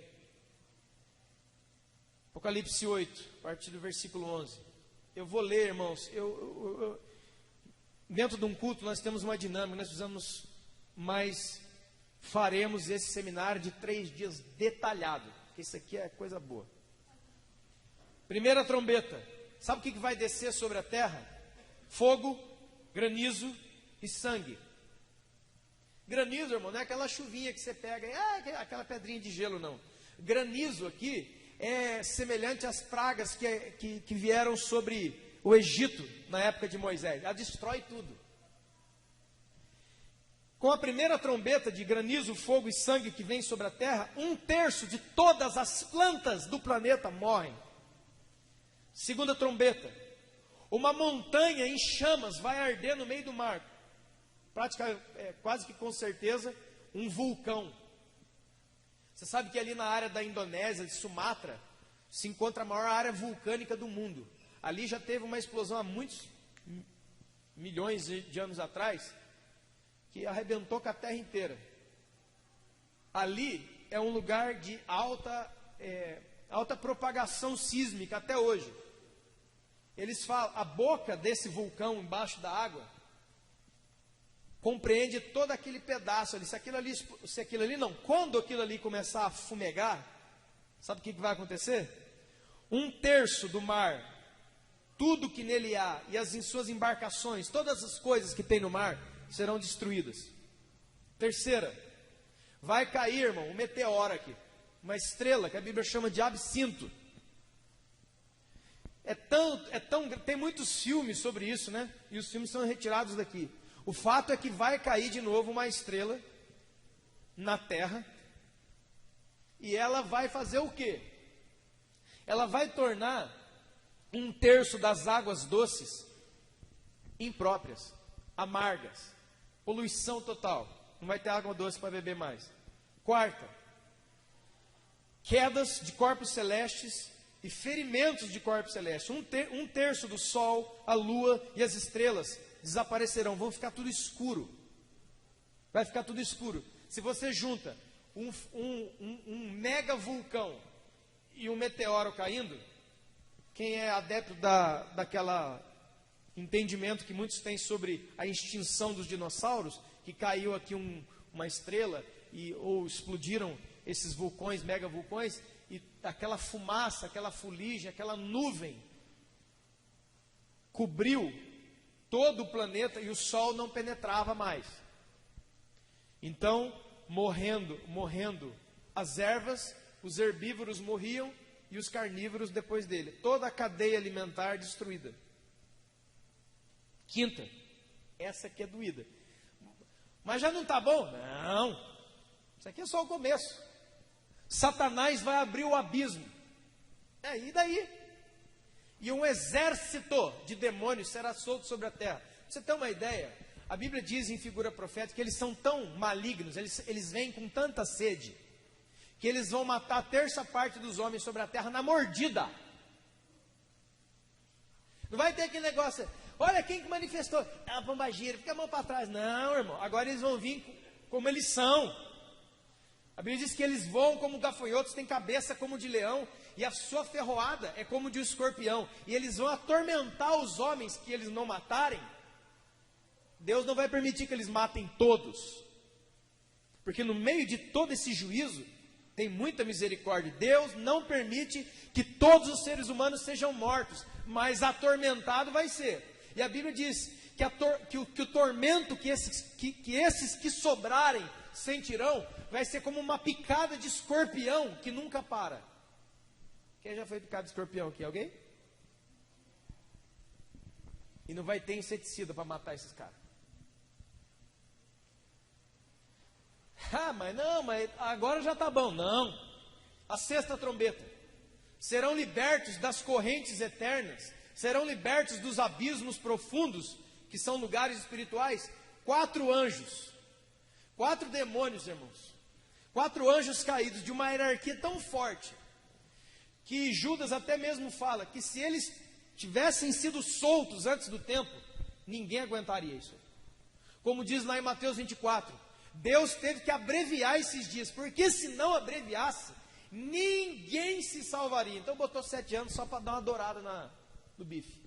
Apocalipse 8, a partir do versículo 11. Eu vou ler, irmãos. Dentro de um culto nós temos uma dinâmica, nós precisamos faremos esse seminário de 3 dias detalhado, porque isso aqui é coisa boa. Primeira trombeta, sabe o que vai descer sobre a terra? Fogo, granizo e sangue. Granizo, irmão, não é aquela chuvinha que você pega, aquela pedrinha de gelo, não. Granizo aqui é semelhante às pragas que vieram sobre o Egito na época de Moisés. Ela destrói tudo. Com a primeira trombeta de granizo, fogo e sangue que vem sobre a terra, 1/3 de todas as plantas do planeta morrem. Segunda trombeta, uma montanha em chamas vai arder no meio do mar. Quase que com certeza, um vulcão. Você sabe que ali na área da Indonésia, de Sumatra, se encontra a maior área vulcânica do mundo. Ali já teve uma explosão há muitos milhões de anos atrás, que arrebentou com a terra inteira. Ali é um lugar de alta propagação sísmica até hoje. Eles falam, a boca desse vulcão embaixo da água compreende todo aquele pedaço ali. Se aquilo ali não, quando aquilo ali começar a fumegar, sabe o que vai acontecer? 1/3 do mar, tudo que nele há, e em suas embarcações, todas as coisas que tem no mar, serão destruídas. Terceira, vai cair, irmão, um meteoro aqui, uma estrela que a Bíblia chama de absinto. Tem muitos filmes sobre isso, né? E os filmes são retirados daqui. O fato é que vai cair de novo uma estrela na terra, e ela vai fazer o quê? Ela vai tornar 1/3 das águas doces impróprias, amargas, poluição total, não vai ter água doce para beber mais. Quarta, quedas de corpos celestes e ferimentos de corpos celestes. 1/3 do sol, a lua e as estrelas desaparecerão, vão ficar tudo escuro. Vai ficar tudo escuro. Se você junta um mega vulcão e um meteoro caindo, quem é adepto daquela entendimento que muitos têm sobre a extinção dos dinossauros, que caiu aqui uma estrela ou explodiram esses vulcões, mega vulcões, e aquela fumaça, aquela fuligem, aquela nuvem cobriu todo o planeta e o sol não penetrava mais. Então, morrendo as ervas, os herbívoros morriam e os carnívoros depois dele. Toda a cadeia alimentar destruída. Quinta, essa aqui é doída. Mas já não está bom? Não. Isso aqui é só o começo. Satanás vai abrir o abismo. E daí? E um exército de demônios será solto sobre a terra. Pra você ter uma ideia, a Bíblia diz em figura profética que eles são tão malignos, eles vêm com tanta sede, que eles vão matar a terça parte dos homens sobre a terra na mordida. Não vai ter aquele negócio, olha quem que manifestou, é uma pombagira, fica a mão para trás. Não, irmão, agora eles vão vir como eles são. A Bíblia diz que eles voam como gafanhotos, têm cabeça como de leão, e a sua ferroada é como de um escorpião. E eles vão atormentar os homens que eles não matarem. Deus não vai permitir que eles matem todos, porque no meio de todo esse juízo, tem muita misericórdia. Deus não permite que todos os seres humanos sejam mortos, mas atormentado vai ser. E a Bíblia diz que o tormento que esses que sobrarem sentirão, vai ser como uma picada de escorpião que nunca para. Quem já foi picado de escorpião aqui? Alguém? E não vai ter inseticida para matar esses caras. Mas agora já está bom. Não. A sexta trombeta. Serão libertos das correntes eternas, serão libertos dos abismos profundos, que são lugares espirituais, 4 anjos, 4 demônios, irmãos, 4 anjos caídos, de uma hierarquia tão forte, que Judas até mesmo fala, que se eles tivessem sido soltos antes do tempo, ninguém aguentaria isso. Como diz lá em Mateus 24, Deus teve que abreviar esses dias, porque se não abreviasse, ninguém se salvaria. Então botou 7 anos só para dar uma dourada no bife.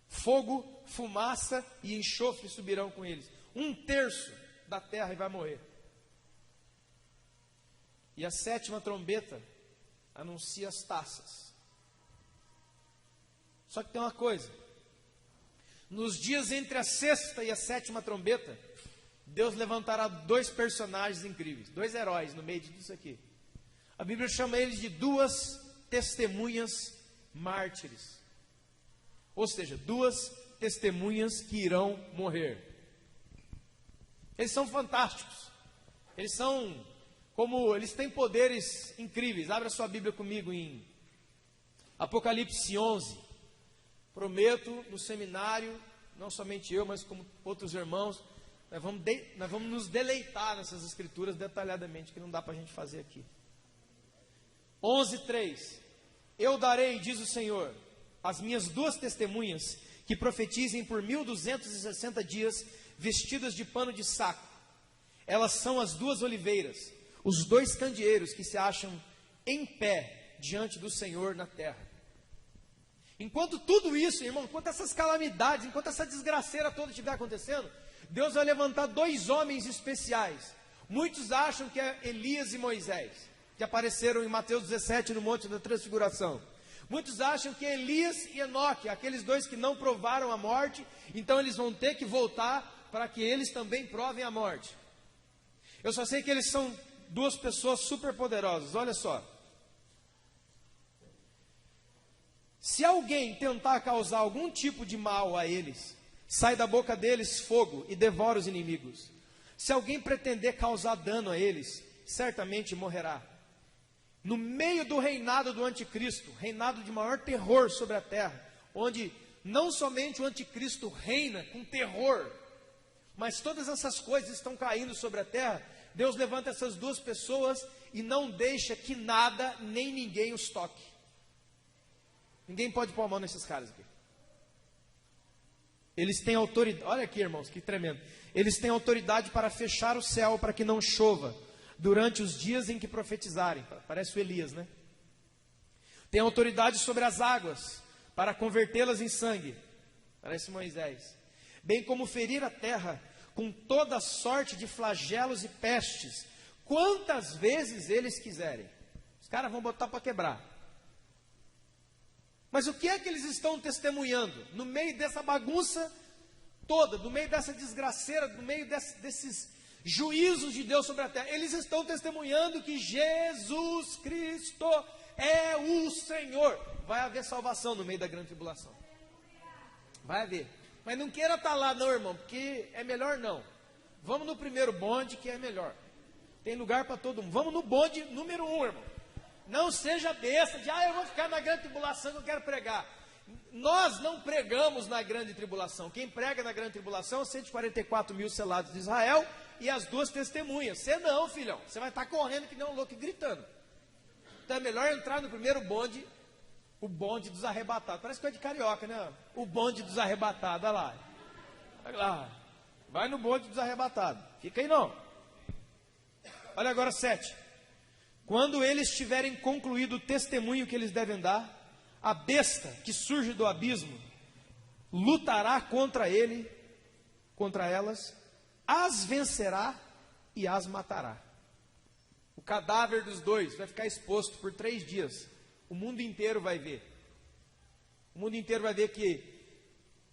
Fogo, fumaça e enxofre subirão com eles. 1/3 da terra vai morrer. E a 7ª trombeta anuncia as taças. Só que tem uma coisa. Nos dias entre a 6ª e a 7ª trombeta, Deus levantará 2 personagens incríveis, 2 heróis no meio disso aqui. A Bíblia chama eles de 2 testemunhas mártires. Ou seja, 2 testemunhas que irão morrer. Eles são fantásticos. Eles têm poderes incríveis. Abra sua Bíblia comigo em Apocalipse 11. Prometo, no seminário, não somente eu, mas como outros irmãos, nós vamos nos deleitar nessas escrituras detalhadamente, que não dá para a gente fazer aqui. 11:3. Eu darei, diz o Senhor, as minhas 2 testemunhas, que profetizem por 1260 dias, vestidas de pano de saco. Elas são as 2 oliveiras, os 2 candeeiros que se acham em pé diante do Senhor na terra. Enquanto tudo isso, irmão, enquanto essas calamidades, enquanto essa desgraceira toda estiver acontecendo, Deus vai levantar 2 homens especiais. Muitos acham que é Elias e Moisés, que apareceram em Mateus 17 no Monte da Transfiguração. Muitos acham que é Elias e Enoque, aqueles 2 que não provaram a morte, então eles vão ter que voltar para que eles também provem a morte. Eu só sei que eles são 2 pessoas super poderosas. Olha só. Se alguém tentar causar algum tipo de mal a eles, sai da boca deles fogo e devora os inimigos. Se alguém pretender causar dano a eles, certamente morrerá. No meio do reinado do anticristo, reinado de maior terror sobre a terra, onde não somente o anticristo reina com terror, mas todas essas coisas estão caindo sobre a terra, Deus levanta essas 2 pessoas e não deixa que nada nem ninguém os toque. Ninguém pode pôr a mão nesses caras aqui. Eles têm autoridade, olha aqui, irmãos, que tremendo. Eles têm autoridade para fechar o céu para que não chova durante os dias em que profetizarem. Parece o Elias, né? Tem autoridade sobre as águas para convertê-las em sangue. Parece Moisés. Bem como ferir a terra com toda sorte de flagelos e pestes, quantas vezes eles quiserem. Os caras vão botar para quebrar. Mas o que é que eles estão testemunhando? No meio dessa bagunça toda, no meio dessa desgraceira, no meio desses juízos de Deus sobre a terra. Eles estão testemunhando que Jesus Cristo é o Senhor. Vai haver salvação no meio da grande tribulação. Vai haver. Mas não queira estar lá não, irmão, porque é melhor não. Vamos no primeiro bonde que é melhor. Tem lugar para todo mundo. Vamos no bonde número 1, irmão. Não seja besta de, eu vou ficar na grande tribulação que eu quero pregar. Nós não pregamos na grande tribulação. Quem prega na grande tribulação é 144 mil selados de Israel e as 2 testemunhas. Você não, filhão. Você vai estar correndo que nem um louco e gritando. Então é melhor entrar no primeiro bonde, o bonde dos arrebatados. Parece coisa de carioca, né? O bonde dos arrebatados, olha lá. Olha lá. Vai no bonde dos arrebatados. Fica aí não. Olha agora 7. Quando eles tiverem concluído o testemunho que eles devem dar, a besta que surge do abismo lutará contra ele, contra elas, as vencerá e as matará. O cadáver dos 2 vai ficar exposto por 3 dias. O mundo inteiro vai ver. O mundo inteiro vai ver que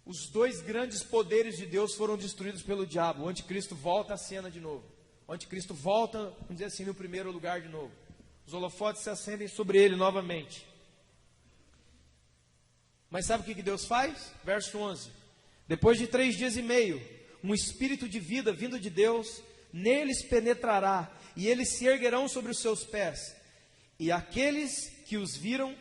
os 2 grandes poderes de Deus foram destruídos pelo diabo. O anticristo volta à cena de novo. O anticristo volta, vamos dizer assim, no primeiro lugar de novo. Os holofotes se acendem sobre ele novamente. Mas sabe o que Deus faz? Verso 11. Depois de 3 dias e meio, um espírito de vida vindo de Deus neles penetrará, e eles se erguerão sobre os seus pés. E aqueles que os viram,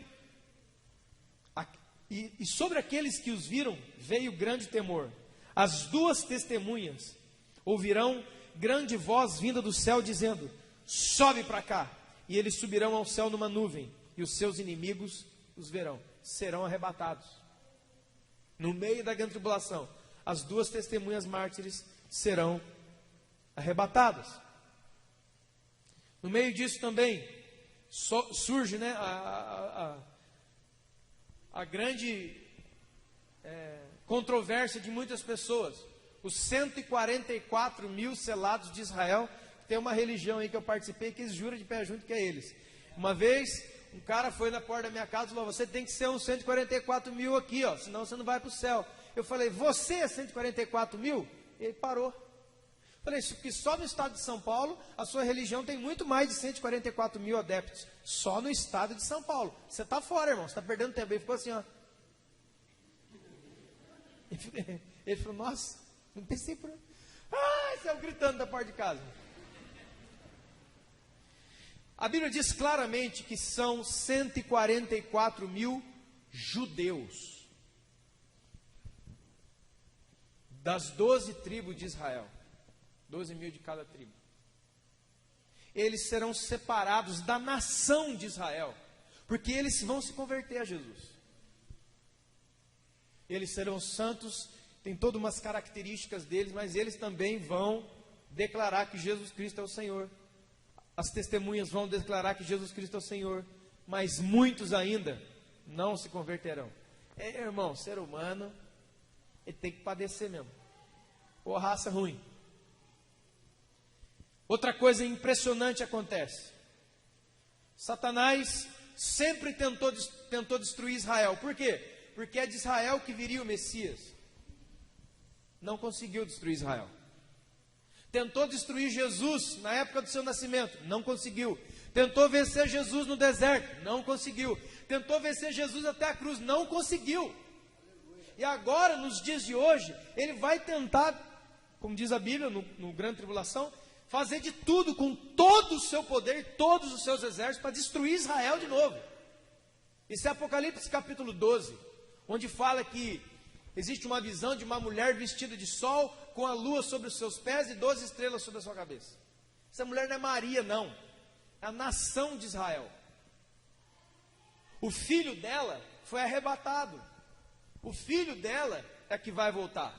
e sobre aqueles que os viram, veio grande temor. As 2 testemunhas ouvirão grande voz vinda do céu, dizendo: sobe para cá. E eles subirão ao céu numa nuvem, e os seus inimigos os verão. Serão arrebatados. No meio da grande tribulação, as 2 testemunhas mártires serão arrebatadas. No meio disso também surge, né, a grande controvérsia de muitas pessoas. Os 144 mil selados de Israel. Tem uma religião aí que eu participei que eles juram de pé junto que é eles. Uma vez, um cara foi na porta da minha casa e falou: você tem que ser uns 144 mil aqui, ó, senão você não vai para o céu. Eu falei: você é 144 mil? Ele parou. Falei: isso que só no estado de São Paulo, a sua religião tem muito mais de 144 mil adeptos. Só no estado de São Paulo. Você está fora, irmão, você está perdendo tempo. Ele ficou assim, ó. Ele falou: nossa, não pensei por... saiu gritando da porta de casa. A Bíblia diz claramente que são 144 mil judeus, das 12 tribos de Israel, 12 mil de cada tribo. Eles serão separados da nação de Israel, porque eles vão se converter a Jesus. Eles serão santos, tem todas umas características deles, mas eles também vão declarar que Jesus Cristo é o Senhor. As testemunhas vão declarar que Jesus Cristo é o Senhor, mas muitos ainda não se converterão. Irmão, ser humano, ele tem que padecer mesmo. Ou raça ruim. Outra coisa impressionante acontece. Satanás sempre tentou destruir Israel. Por quê? Porque é de Israel que viria o Messias. Não conseguiu destruir Israel. Tentou destruir Jesus na época do seu nascimento, não conseguiu. Tentou vencer Jesus no deserto, não conseguiu. Tentou vencer Jesus até a cruz, não conseguiu. E agora, nos dias de hoje, ele vai tentar, como diz a Bíblia, no grande tribulação, fazer de tudo com todo o seu poder e todos os seus exércitos para destruir Israel de novo. Isso é Apocalipse capítulo 12, onde fala que existe uma visão de uma mulher vestida de sol, com a lua sobre os seus pés e 12 estrelas sobre a sua cabeça. Essa mulher não é Maria, não. É a nação de Israel. O filho dela foi arrebatado. O filho dela é que vai voltar.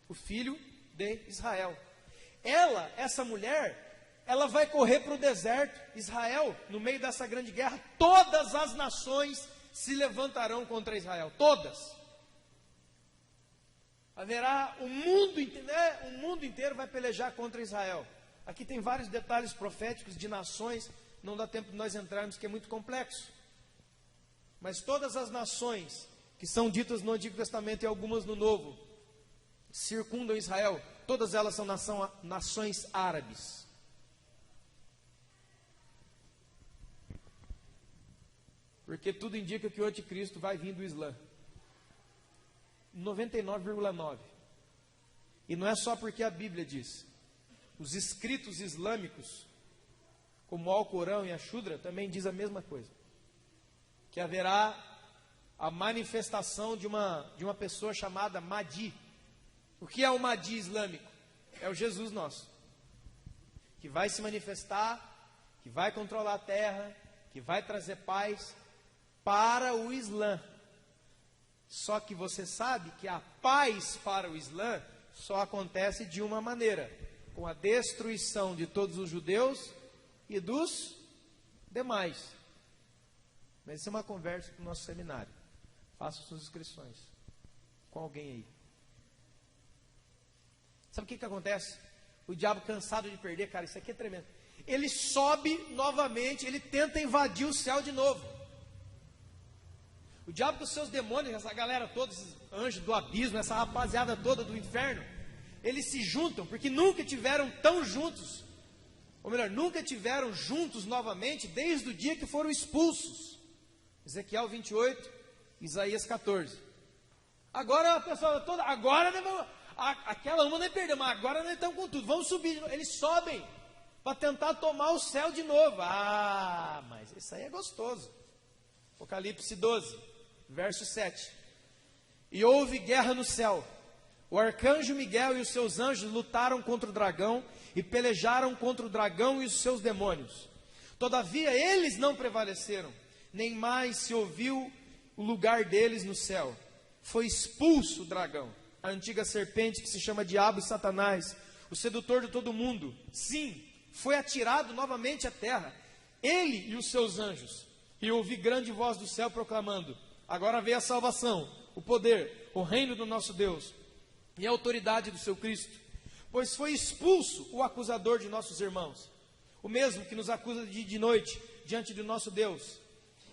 O filho de Israel. Ela, essa mulher, ela vai correr para o deserto. Israel, no meio dessa grande guerra, todas as nações se levantarão contra Israel. Todas. Haverá o mundo inteiro vai pelejar contra Israel. Aqui tem vários detalhes proféticos de nações, não dá tempo de nós entrarmos, que é muito complexo. Mas todas as nações que são ditas no Antigo Testamento e algumas no Novo, circundam Israel, todas elas são nações árabes. Porque tudo indica que o anticristo vai vir do Islã. 99,9. E não é só porque a Bíblia diz. Os escritos islâmicos, como o Alcorão e a Shudra, também diz a mesma coisa. Que haverá a manifestação de uma pessoa chamada Mahdi. O que é o Mahdi islâmico? É o Jesus nosso. Que vai se manifestar, que vai controlar a terra, que vai trazer paz para o Islã. Só que você sabe que a paz para o Islã só acontece de uma maneira: com a destruição de todos os judeus e dos demais. Mas isso é uma conversa para o nosso seminário. Faça suas inscrições com alguém aí. Sabe o que acontece? O diabo, cansado de perder, cara, isso aqui é tremendo. Ele sobe novamente, ele tenta invadir o céu de novo. O diabo com os seus demônios, essa galera toda, esses anjos do abismo, essa rapaziada toda do inferno, eles se juntam, porque nunca tiveram tão juntos, ou melhor, nunca tiveram juntos novamente, desde o dia que foram expulsos. Ezequiel 28, Isaías 14. Agora a pessoa toda, agora aquela uma nem perdeu, mas agora nós estamos com tudo, vamos subir de novo. Eles sobem para tentar tomar o céu de novo. Ah, mas isso aí é gostoso. Apocalipse 12, verso 7. E houve guerra no céu. O arcanjo Miguel e os seus anjos lutaram contra o dragão e pelejaram contra o dragão e os seus demônios. Todavia eles não prevaleceram, nem mais se ouviu o lugar deles no céu. Foi expulso o dragão, a antiga serpente que se chama Diabo e Satanás, o sedutor de todo mundo. Sim, foi atirado novamente à terra, ele e os seus anjos. E ouvi grande voz do céu proclamando: agora veio a salvação, o poder, o reino do nosso Deus e a autoridade do seu Cristo. Pois foi expulso o acusador de nossos irmãos, o mesmo que nos acusa de dia e de noite diante do nosso Deus.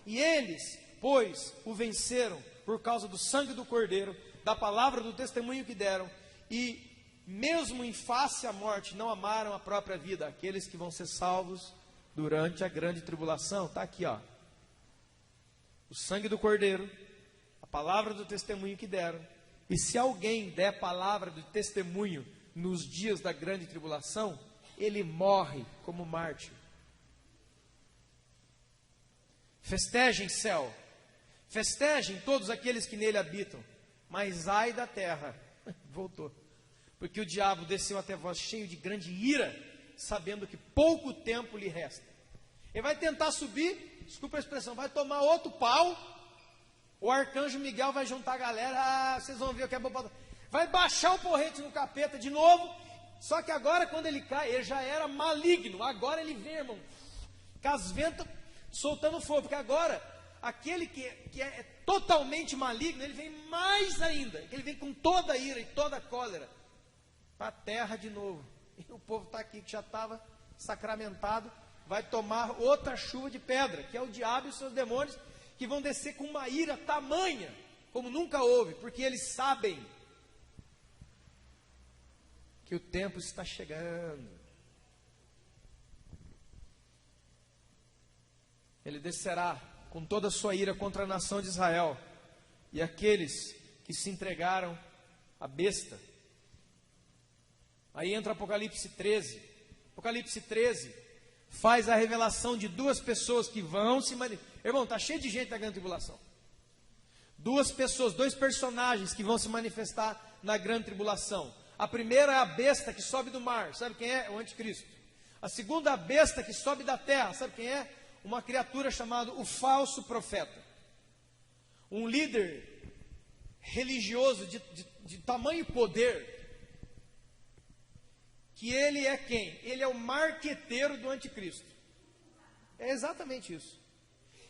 E eles, pois, o venceram por causa do sangue do Cordeiro, da palavra do testemunho que deram, e mesmo em face à morte não amaram a própria vida. Aqueles que vão ser salvos durante a grande tribulação. Está aqui, ó. O sangue do Cordeiro, a palavra do testemunho que deram. E se alguém der palavra de testemunho nos dias da grande tribulação, ele morre como mártir. Festejem céu, festejem todos aqueles que nele habitam, mas ai da terra, voltou, porque o diabo desceu até vós cheio de grande ira, sabendo que pouco tempo lhe resta. Ele vai tentar subir, desculpa a expressão, vai tomar outro pau. O arcanjo Miguel vai juntar a galera, vocês vão ver o que é bom. Vai baixar o porrete no capeta de novo. Só que agora, quando ele cai, ele já era maligno. Agora ele vem, irmão, com as ventas soltando fogo. Porque agora, aquele que é totalmente maligno, ele vem mais ainda. Ele vem com toda a ira e toda a cólera para a terra de novo. E o povo está aqui, que já estava sacramentado, vai tomar outra chuva de pedra, que é o diabo e os seus demônios, que vão descer com uma ira tamanha, como nunca houve, porque eles sabem que o tempo está chegando. Ele descerá com toda a sua ira contra a nação de Israel e aqueles que se entregaram à besta. Aí entra Apocalipse 13. Apocalipse 13 faz a revelação de duas pessoas que vão se manifestar. Irmão, está cheio de gente na grande tribulação. Duas pessoas, dois personagens que vão se manifestar na grande tribulação. A primeira é a besta que sobe do mar. Sabe quem é? O anticristo. A segunda é a besta que sobe da terra. Sabe quem é? Uma criatura chamada o falso profeta. Um líder religioso de tamanho e poder. Que ele é quem? Ele é o marqueteiro do anticristo. É exatamente isso.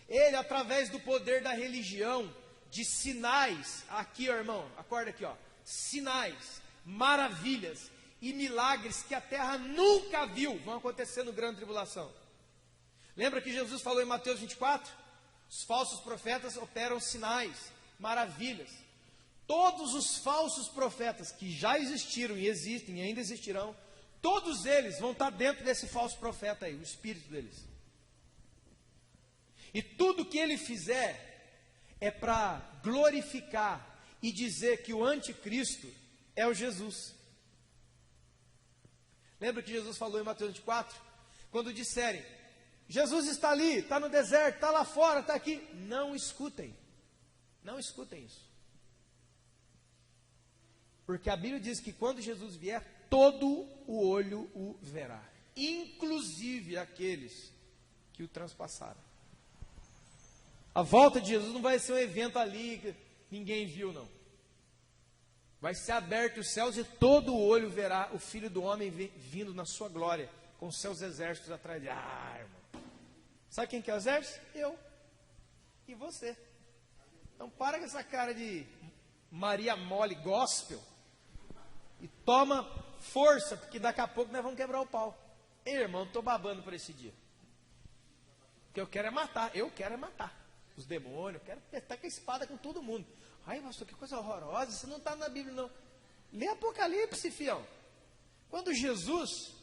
Ele, através do poder da religião, de sinais, aqui, ó, irmão, acorda aqui, ó, sinais, maravilhas e milagres que a terra nunca viu, vão acontecer no grande tribulação. Lembra que Jesus falou em Mateus 24? Os falsos profetas operam sinais, maravilhas. todos os falsos profetas que já existiram e existem e ainda existirão, todos eles vão estar dentro desse falso profeta aí, o espírito deles. E tudo que ele fizer é para glorificar e dizer que o anticristo é o Jesus. Lembra que Jesus falou em Mateus 24? Quando disserem, Jesus está ali, está no deserto, está lá fora, está aqui. Não escutem. Não escutem isso. Porque a Bíblia diz que quando Jesus vier, todo o olho o verá. Inclusive aqueles que o transpassaram. A volta de Jesus não vai ser um evento ali que ninguém viu, não. Vai ser aberto os céus e todo o olho verá o Filho do Homem vindo na sua glória, com seus exércitos atrás dele. Ah, irmão. Sabe quem que é o exército? Eu. E você. Então para com essa cara de Maria Mole gospel e toma força, porque daqui a pouco nós vamos quebrar o pau. Ei, irmão, estou babando por esse dia. O que eu quero é matar. Eu quero é matar os demônios. Eu quero apertar com a espada com todo mundo. Ai, pastor, que coisa horrorosa. Isso não está na Bíblia, não. Lê Apocalipse, fião. Quando Jesus,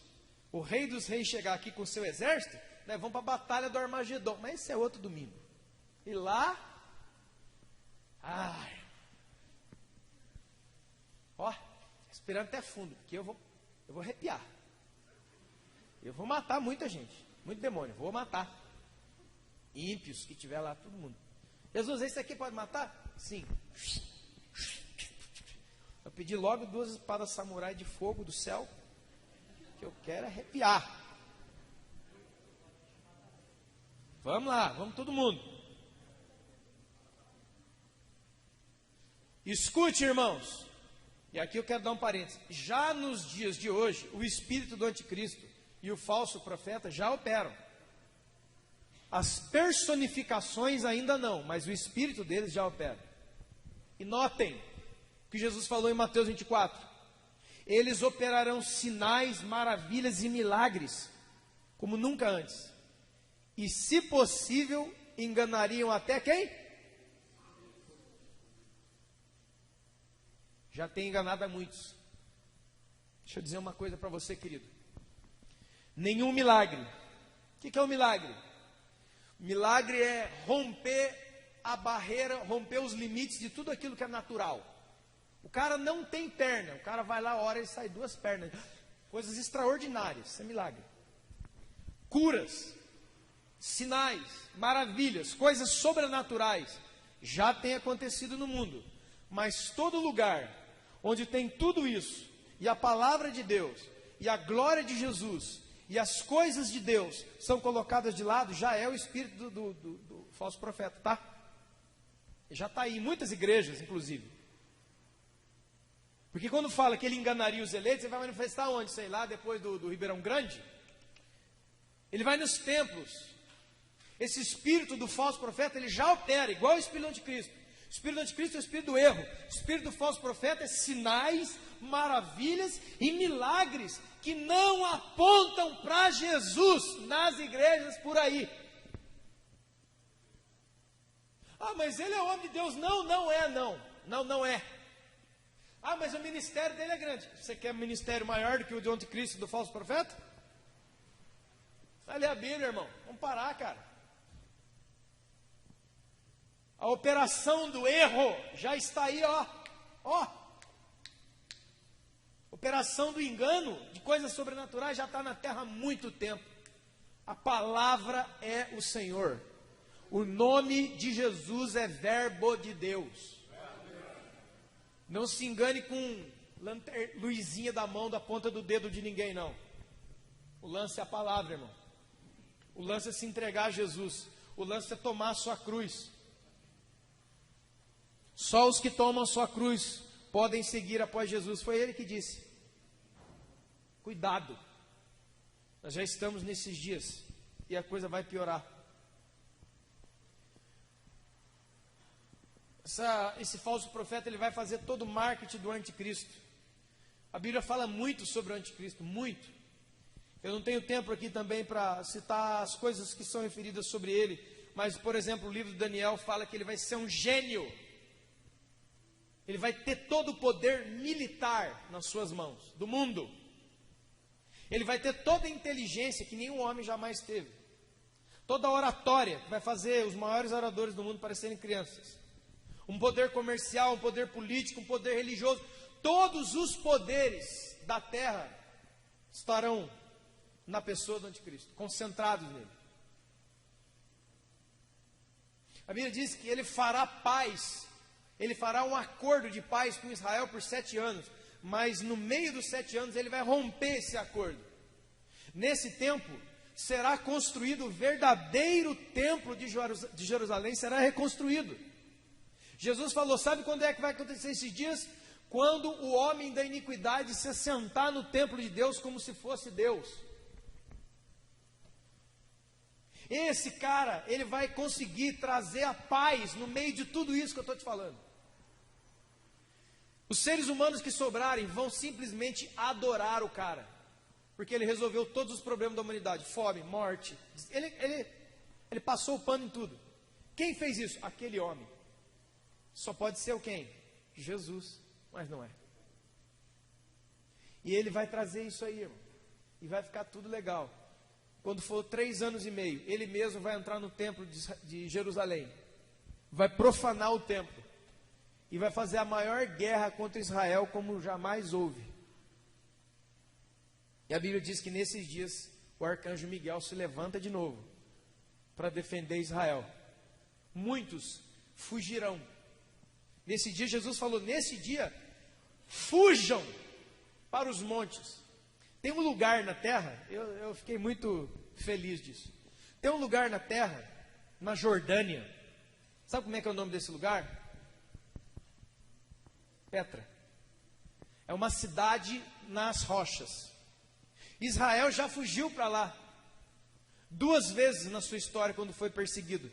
o rei dos reis, chegar aqui com o seu exército, nós vamos para a batalha do Armagedon. Mas esse é outro domingo. E lá... Ai... Ó, respirando até fundo, porque eu vou arrepiar. Eu vou matar muita gente, muito demônio, vou matar. Ímpios que tiver lá, todo mundo. Jesus, esse aqui pode matar? Sim. Eu pedi logo 2 espadas samurai de fogo do céu, que eu quero arrepiar. Vamos lá, vamos todo mundo. Escute, irmãos. E aqui eu quero dar um parênteses. Já nos dias de hoje, o espírito do anticristo e o falso profeta já operam. As personificações ainda não, mas o espírito deles já opera. E notem o que Jesus falou em Mateus 24. Eles operarão sinais, maravilhas e milagres, como nunca antes. E se possível, enganariam até quem? Já tem enganado a muitos. Deixa eu dizer uma coisa para você, querido. Nenhum milagre. O que é um milagre? Milagre é romper a barreira, romper os limites de tudo aquilo que é natural. O cara não tem perna. O cara vai lá, ora e sai 2 pernas. Coisas extraordinárias. Isso é milagre. Curas, sinais, maravilhas, coisas sobrenaturais. Já tem acontecido no mundo. Mas todo lugar onde tem tudo isso, e a palavra de Deus, e a glória de Jesus, e as coisas de Deus são colocadas de lado, já é o espírito do falso profeta, tá? Já está aí em muitas igrejas, inclusive. Porque quando fala que ele enganaria os eleitos, ele vai manifestar onde? Sei lá, depois do Ribeirão Grande? Ele vai nos templos. Esse espírito do falso profeta, ele já opera, igual o espírito do anticristo. O espírito do anticristo é o espírito do erro. O espírito do falso profeta é sinais, maravilhas e milagres que não apontam para Jesus nas igrejas por aí. Ah, mas ele é homem de Deus. Não, não é, não. Não, não é. Ah, mas o ministério dele é grande. Você quer um ministério maior do que o do anticristo e do falso profeta? Vai ler a Bíblia, irmão. Vamos parar, cara. A operação do erro já está aí, ó. Ó. Operação do engano, de coisas sobrenaturais, já está na terra há muito tempo. A palavra é o Senhor. O nome de Jesus é verbo de Deus. Não se engane com luzinha da mão, da ponta do dedo de ninguém, não. O lance é a palavra, irmão. O lance é se entregar a Jesus. O lance é tomar a sua cruz. Só os que tomam a sua cruz podem seguir após Jesus. Foi ele que disse. Cuidado. Nós já estamos nesses dias e a coisa vai piorar. Esse falso profeta, ele vai fazer todo o marketing do anticristo. A Bíblia fala muito sobre o anticristo, muito. Eu não tenho tempo aqui também para citar as coisas que são referidas sobre ele, mas, por exemplo, o livro de Daniel fala que ele vai ser um gênio. Ele vai ter todo o poder militar nas suas mãos, do mundo. Ele vai ter toda a inteligência que nenhum homem jamais teve. Toda a oratória que vai fazer os maiores oradores do mundo parecerem crianças. Um poder comercial, um poder político, um poder religioso. Todos os poderes da terra estarão na pessoa do anticristo, concentrados nele. A Bíblia diz que ele fará paz, ele fará um acordo de paz com Israel por 7 anos, mas no meio dos 7 anos ele vai romper esse acordo. Nesse tempo, será construído o verdadeiro templo de Jerusalém, será reconstruído. Jesus falou, sabe quando é que vai acontecer esses dias? Quando o homem da iniquidade se assentar no templo de Deus como se fosse Deus. Esse cara, ele vai conseguir trazer a paz no meio de tudo isso que eu estou te falando. Os seres humanos que sobrarem vão simplesmente adorar o cara, porque ele resolveu todos os problemas da humanidade, fome, morte, ele passou o pano em tudo. Quem fez isso? Aquele homem. Só pode ser o quem? Jesus, mas não é. E ele vai trazer isso aí, irmão, e vai ficar tudo legal. Quando for 3 anos e meio, ele mesmo vai entrar no templo de Jerusalém, vai profanar o templo, e vai fazer a maior guerra contra Israel como jamais houve. E a Bíblia diz que nesses dias o arcanjo Miguel se levanta de novo para defender Israel. Muitos fugirão. Nesse dia, Jesus falou, nesse dia, fujam para os montes. Tem um lugar na terra, eu fiquei muito feliz disso. Tem um lugar na terra, na Jordânia. Sabe como é que é o nome desse lugar? Petra. É uma cidade nas rochas. Israel já fugiu para lá 2 vezes na sua história quando foi perseguido.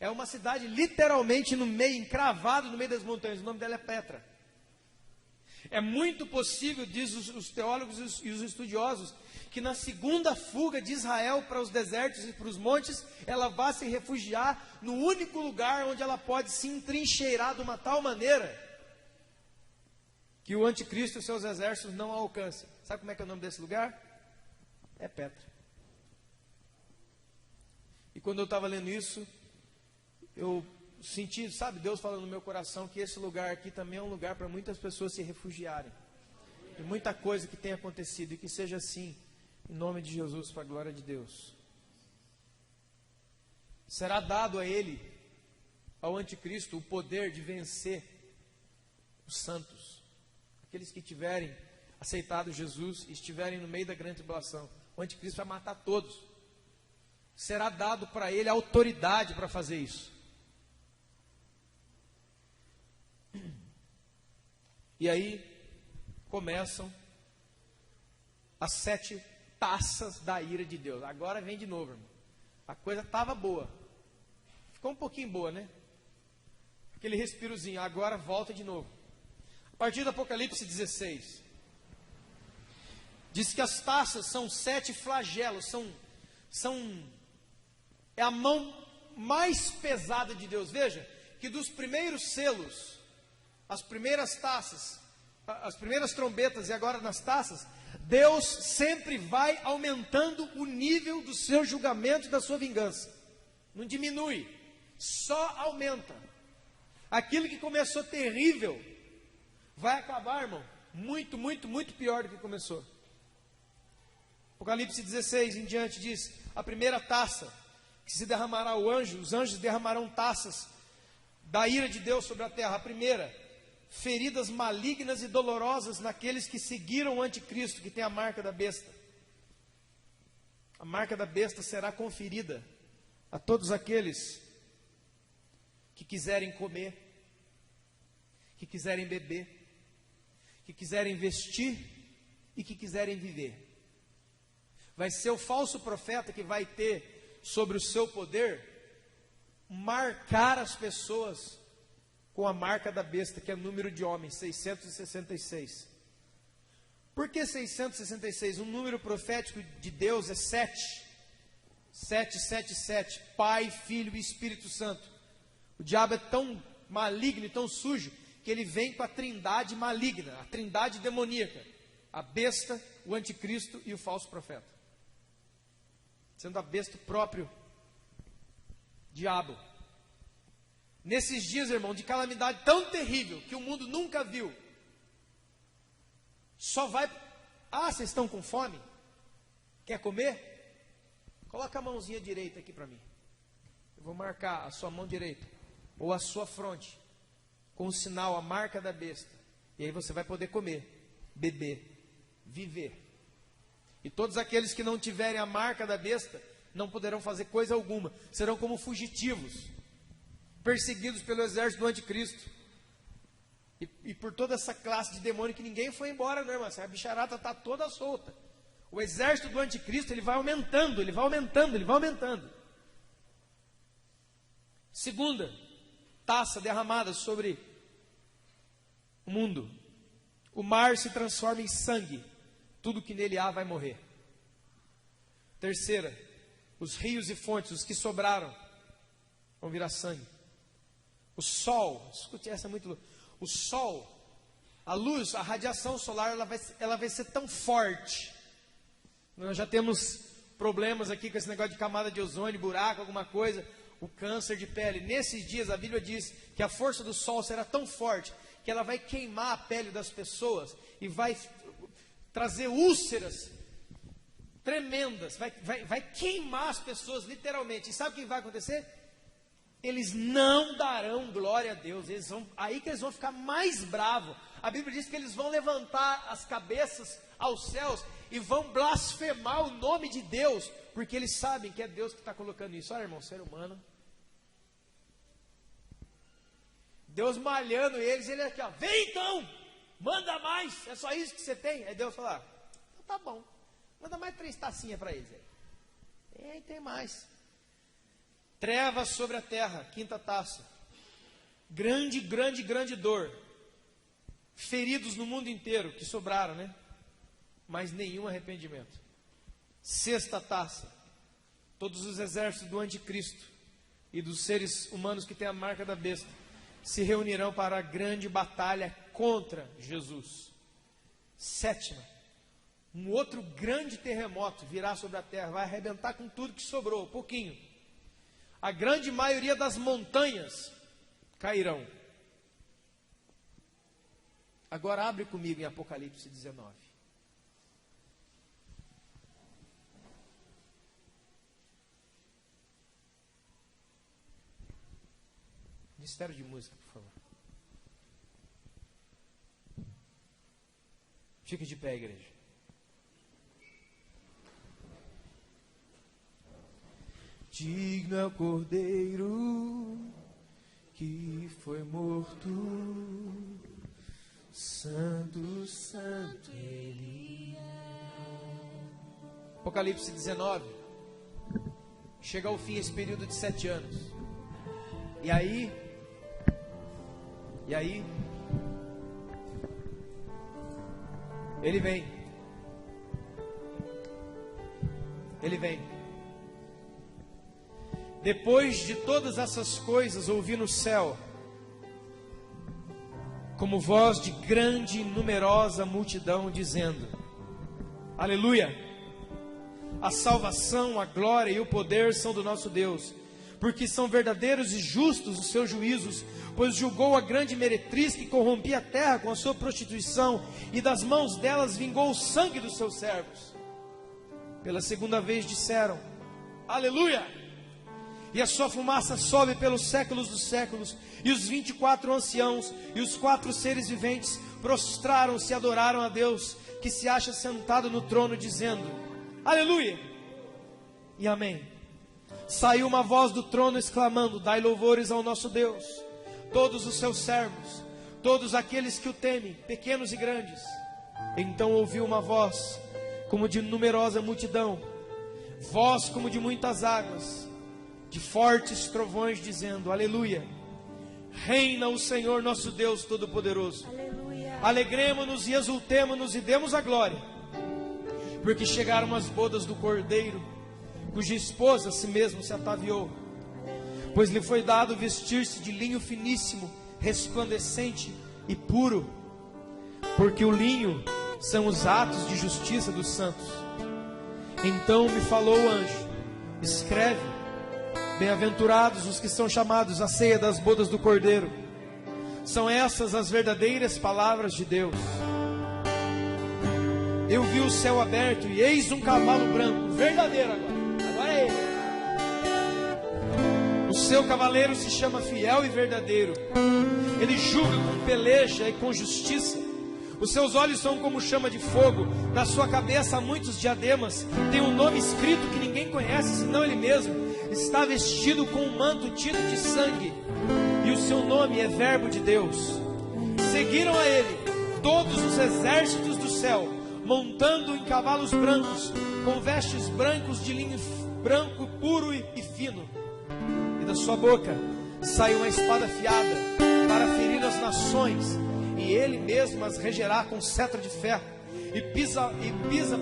É uma cidade literalmente no meio, encravado no meio das montanhas. O nome dela é Petra. É muito possível, diz os teólogos e os estudiosos, que na segunda fuga de Israel para os desertos e para os montes, ela vá se refugiar no único lugar onde ela pode se entrincheirar de uma tal maneira que o anticristo e os seus exércitos não a alcancem. Sabe como é que é o nome desse lugar? É Petra. E quando eu estava lendo isso, eu senti, sabe, Deus falando no meu coração que esse lugar aqui também é um lugar para muitas pessoas se refugiarem. E muita coisa que tem acontecido, e que seja assim, em nome de Jesus, para a glória de Deus. Será dado a ele, ao anticristo, o poder de vencer os santos, aqueles que tiverem aceitado Jesus e estiverem no meio da grande tribulação. O anticristo vai matar todos. Será dado para ele a autoridade para fazer isso. E aí começam as 7 taças da ira de Deus. Agora vem de novo, irmão. A coisa estava boa. Ficou um pouquinho boa, né? Aquele respirozinho. Agora volta de novo. A partir do Apocalipse 16, diz que as taças são 7 flagelos. É a mão mais pesada de Deus. Veja que dos primeiros selos, as primeiras taças, as primeiras trombetas e agora nas taças, Deus sempre vai aumentando o nível do seu julgamento e da sua vingança. Não diminui, só aumenta. Aquilo que começou terrível vai acabar, irmão, muito, muito, muito pior do que começou. Apocalipse 16 em diante diz: a primeira taça que se derramará o anjo, os anjos derramarão taças da ira de Deus sobre a terra. A primeira, feridas malignas e dolorosas naqueles que seguiram o anticristo, que tem a marca da besta. A marca da besta será conferida a todos aqueles que quiserem comer, que quiserem beber, que quiserem vestir e que quiserem viver. Vai ser o falso profeta que vai ter sobre o seu poder marcar as pessoas com a marca da besta, que é o número de homens, 666. Por que 666? Um número profético de Deus é 7. 777, Pai, Filho e Espírito Santo. O diabo é tão maligno e tão sujo que ele vem com a trindade maligna, a trindade demoníaca, a besta, o anticristo e o falso profeta. Sendo a besta o próprio diabo. Nesses dias, irmão, de calamidade tão terrível que o mundo nunca viu, só vai... Ah, vocês estão com fome? Quer comer? Coloca a mãozinha direita aqui para mim. Eu vou marcar a sua mão direita, ou a sua fronte, com o sinal, a marca da besta. E aí você vai poder comer, beber, viver. E todos aqueles que não tiverem a marca da besta, não poderão fazer coisa alguma. Serão como fugitivos, perseguidos pelo exército do anticristo. E por toda essa classe de demônio que ninguém foi embora, não, irmão. A bicharada está toda solta. O exército do anticristo, ele vai aumentando, ele vai aumentando, ele vai aumentando. Segunda taça derramada sobre o mundo. O mar se transforma em sangue. Tudo que nele há vai morrer. Terceira, os rios e fontes, os que sobraram, vão virar sangue. O sol, escute essa, é muito louco. O sol, a luz, a radiação solar, ela vai ser tão forte. Nós já temos problemas aqui com esse negócio de camada de ozônio, buraco, alguma coisa, o câncer de pele. Nesses dias a Bíblia diz que a força do sol será tão forte que ela vai queimar a pele das pessoas e vai trazer úlceras tremendas, vai queimar as pessoas literalmente. E sabe o que vai acontecer? Eles não darão glória a Deus. Aí que eles vão ficar mais bravos. A Bíblia diz que eles vão levantar as cabeças aos céus e vão blasfemar o nome de Deus, porque eles sabem que é Deus que está colocando isso. Olha, irmão, ser humano, Deus malhando eles, ele aqui, ó, vem então, manda mais, é só isso que você tem? Aí Deus fala, então tá bom, manda mais 3 tacinhas para eles aí. Tem mais. Trevas sobre a terra, quinta taça. Grande dor. Feridos no mundo inteiro, que sobraram, né? Mas nenhum arrependimento. Sexta taça. Todos os exércitos do anticristo e dos seres humanos que têm a marca da besta se reunirão para a grande batalha contra Jesus. Sétima. Um outro grande terremoto virá sobre a terra, vai arrebentar com tudo que sobrou, pouquinho. A grande maioria das montanhas cairão. Agora abre comigo em Apocalipse 19. Ministério de música, por favor. Fique de pé, igreja. Digno é o Cordeiro que foi morto, santo, santo Ele é. Apocalipse 19. Chega ao fim esse período de 7 anos. E aí, Ele vem. Depois de todas essas coisas, ouvi no céu, como voz de grande e numerosa multidão, dizendo: Aleluia! A salvação, a glória e o poder são do nosso Deus, porque são verdadeiros e justos os seus juízos, pois julgou a grande meretriz que corrompia a terra com a sua prostituição, e das mãos delas vingou o sangue dos seus servos. Pela segunda vez disseram: Aleluia! E a sua fumaça sobe pelos séculos dos séculos. E os 24 anciãos e os 4 seres viventes prostraram-se e adoraram a Deus, que se acha sentado no trono, dizendo: Aleluia e amém. Saiu uma voz do trono exclamando: Dai louvores ao nosso Deus, todos os seus servos, todos aqueles que o temem, pequenos e grandes. Então ouviu uma voz como de numerosa multidão, voz como de muitas águas, de fortes trovões, dizendo: Aleluia! Reina o Senhor nosso Deus Todo-Poderoso. Alegremo-nos e exultemo-nos e demos a glória, porque chegaram as bodas do Cordeiro, cuja esposa a si mesmo se ataviou. Pois lhe foi dado vestir-se de linho finíssimo, resplandecente, e puro, porque o linho são os atos de justiça dos santos. Então me falou o anjo: escreve, bem-aventurados os que são chamados à ceia das bodas do Cordeiro. São essas as verdadeiras palavras de Deus. Eu vi o céu aberto e eis um cavalo branco, verdadeiro agora é ele. O seu cavaleiro se chama Fiel e Verdadeiro. Ele julga com peleja e com justiça. Os seus olhos são como chama de fogo. Na sua cabeça há muitos diademas. Tem um nome escrito que ninguém conhece, senão ele mesmo. Está vestido com um manto tinto de sangue, e o seu nome é Verbo de Deus. Seguiram a ele todos os exércitos do céu, montando em cavalos brancos, com vestes brancos de linho branco, puro e fino. E da sua boca sai uma espada afiada para ferir as nações, e ele mesmo as regerá com cetro de ferro. E pisa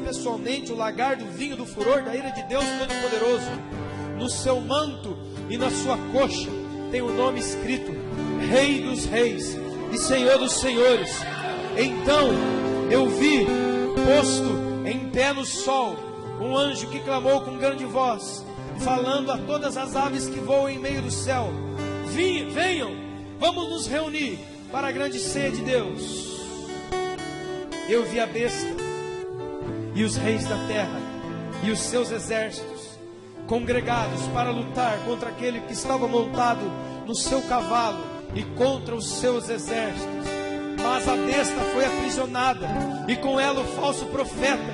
pessoalmente o lagar do vinho do furor da ira de Deus Todo-Poderoso. No seu manto e na sua coxa tem o nome escrito: Rei dos Reis e Senhor dos Senhores. Então eu vi, posto em pé no sol, um anjo que clamou com grande voz, falando a todas as aves que voam em meio do céu: venham, vamos nos reunir para a grande ceia de Deus. Eu vi a besta e os reis da terra e os seus exércitos congregados para lutar contra aquele que estava montado no seu cavalo e contra os seus exércitos. Mas a besta foi aprisionada, e com ela o falso profeta,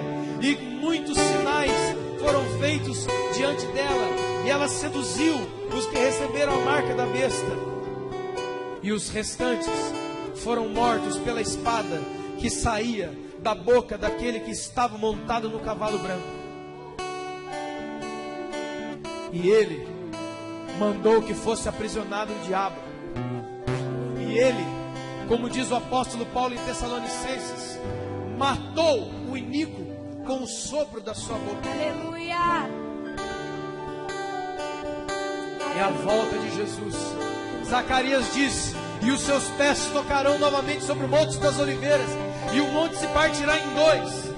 e muitos sinais foram feitos diante dela, e ela seduziu os que receberam a marca da besta, e os restantes foram mortos pela espada que saía da boca daquele que estava montado no cavalo branco. E ele mandou que fosse aprisionado o diabo. E ele, como diz o apóstolo Paulo em Tessalonicenses, matou o iníquo com o sopro da sua boca. Aleluia! É a volta de Jesus. Zacarias disse: e os seus pés tocarão novamente sobre o Monte das Oliveiras, e o monte se partirá em dois,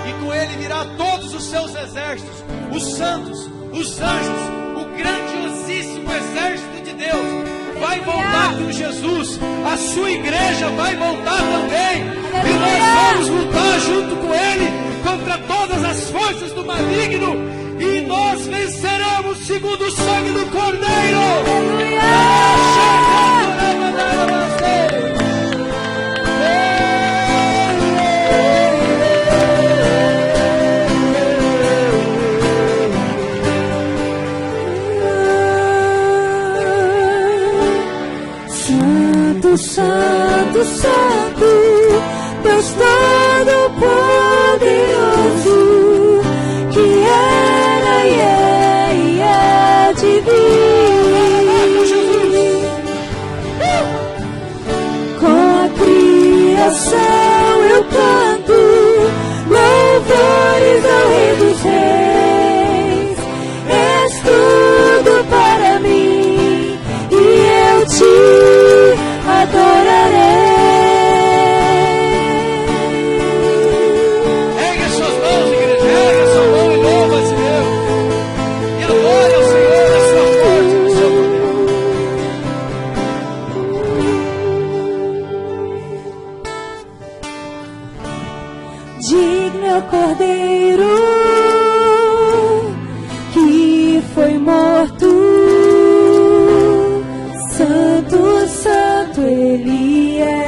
e com ele virá todos os seus exércitos, os santos, os anjos, o grandiosíssimo exército de Deus. Vai voltar com Jesus, a sua igreja vai voltar também, e nós vamos lutar junto com ele contra todas as forças do maligno, e nós venceremos segundo o sangue do Cordeiro. Santo, Santo, Santo, Deus Todo-Poderoso, que era e é de vir. Com a criação eu canto louvores ao Rei dos Reis. És tudo para mim e eu te adorarei. Ergue as suas mãos, igreja, ergue a sua mão e louva esse Deus, e adore ao Senhor a sua força e o seu poder. Digno é o Cordeiro que foi morto. Santo, Santo Ele é.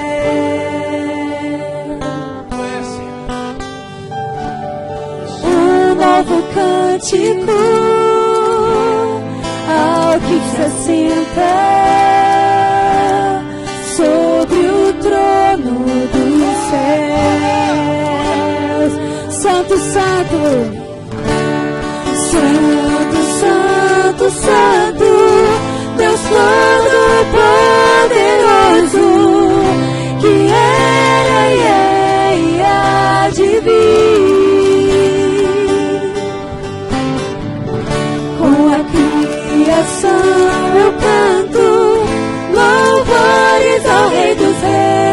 Um novo cântico ao que se assenta sobre o trono dos céus. Santo, Santo, Santo, Santo, Santo, Deus Todo-Poderoso, que era e há de vir. Com a criação eu canto louvores ao Rei dos Reis.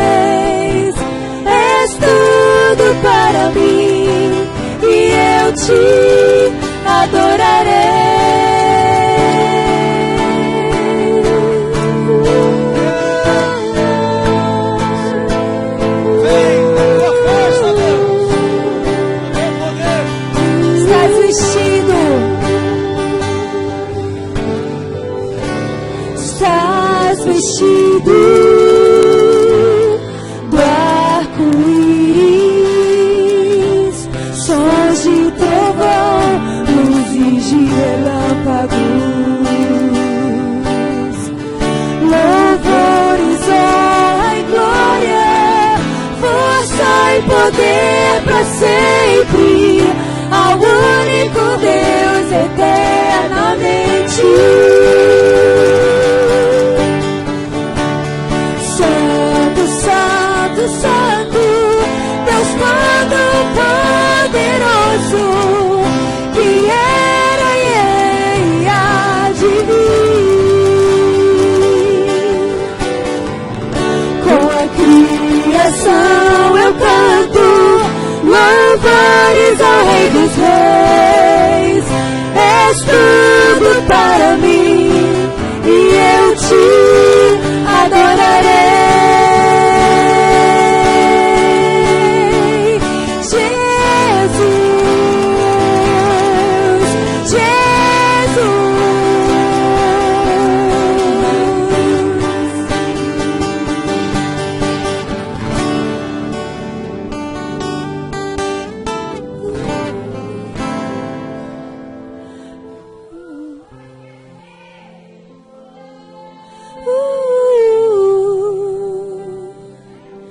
glórias ao Rei dos Reis. És tudo para mim e eu te adorarei.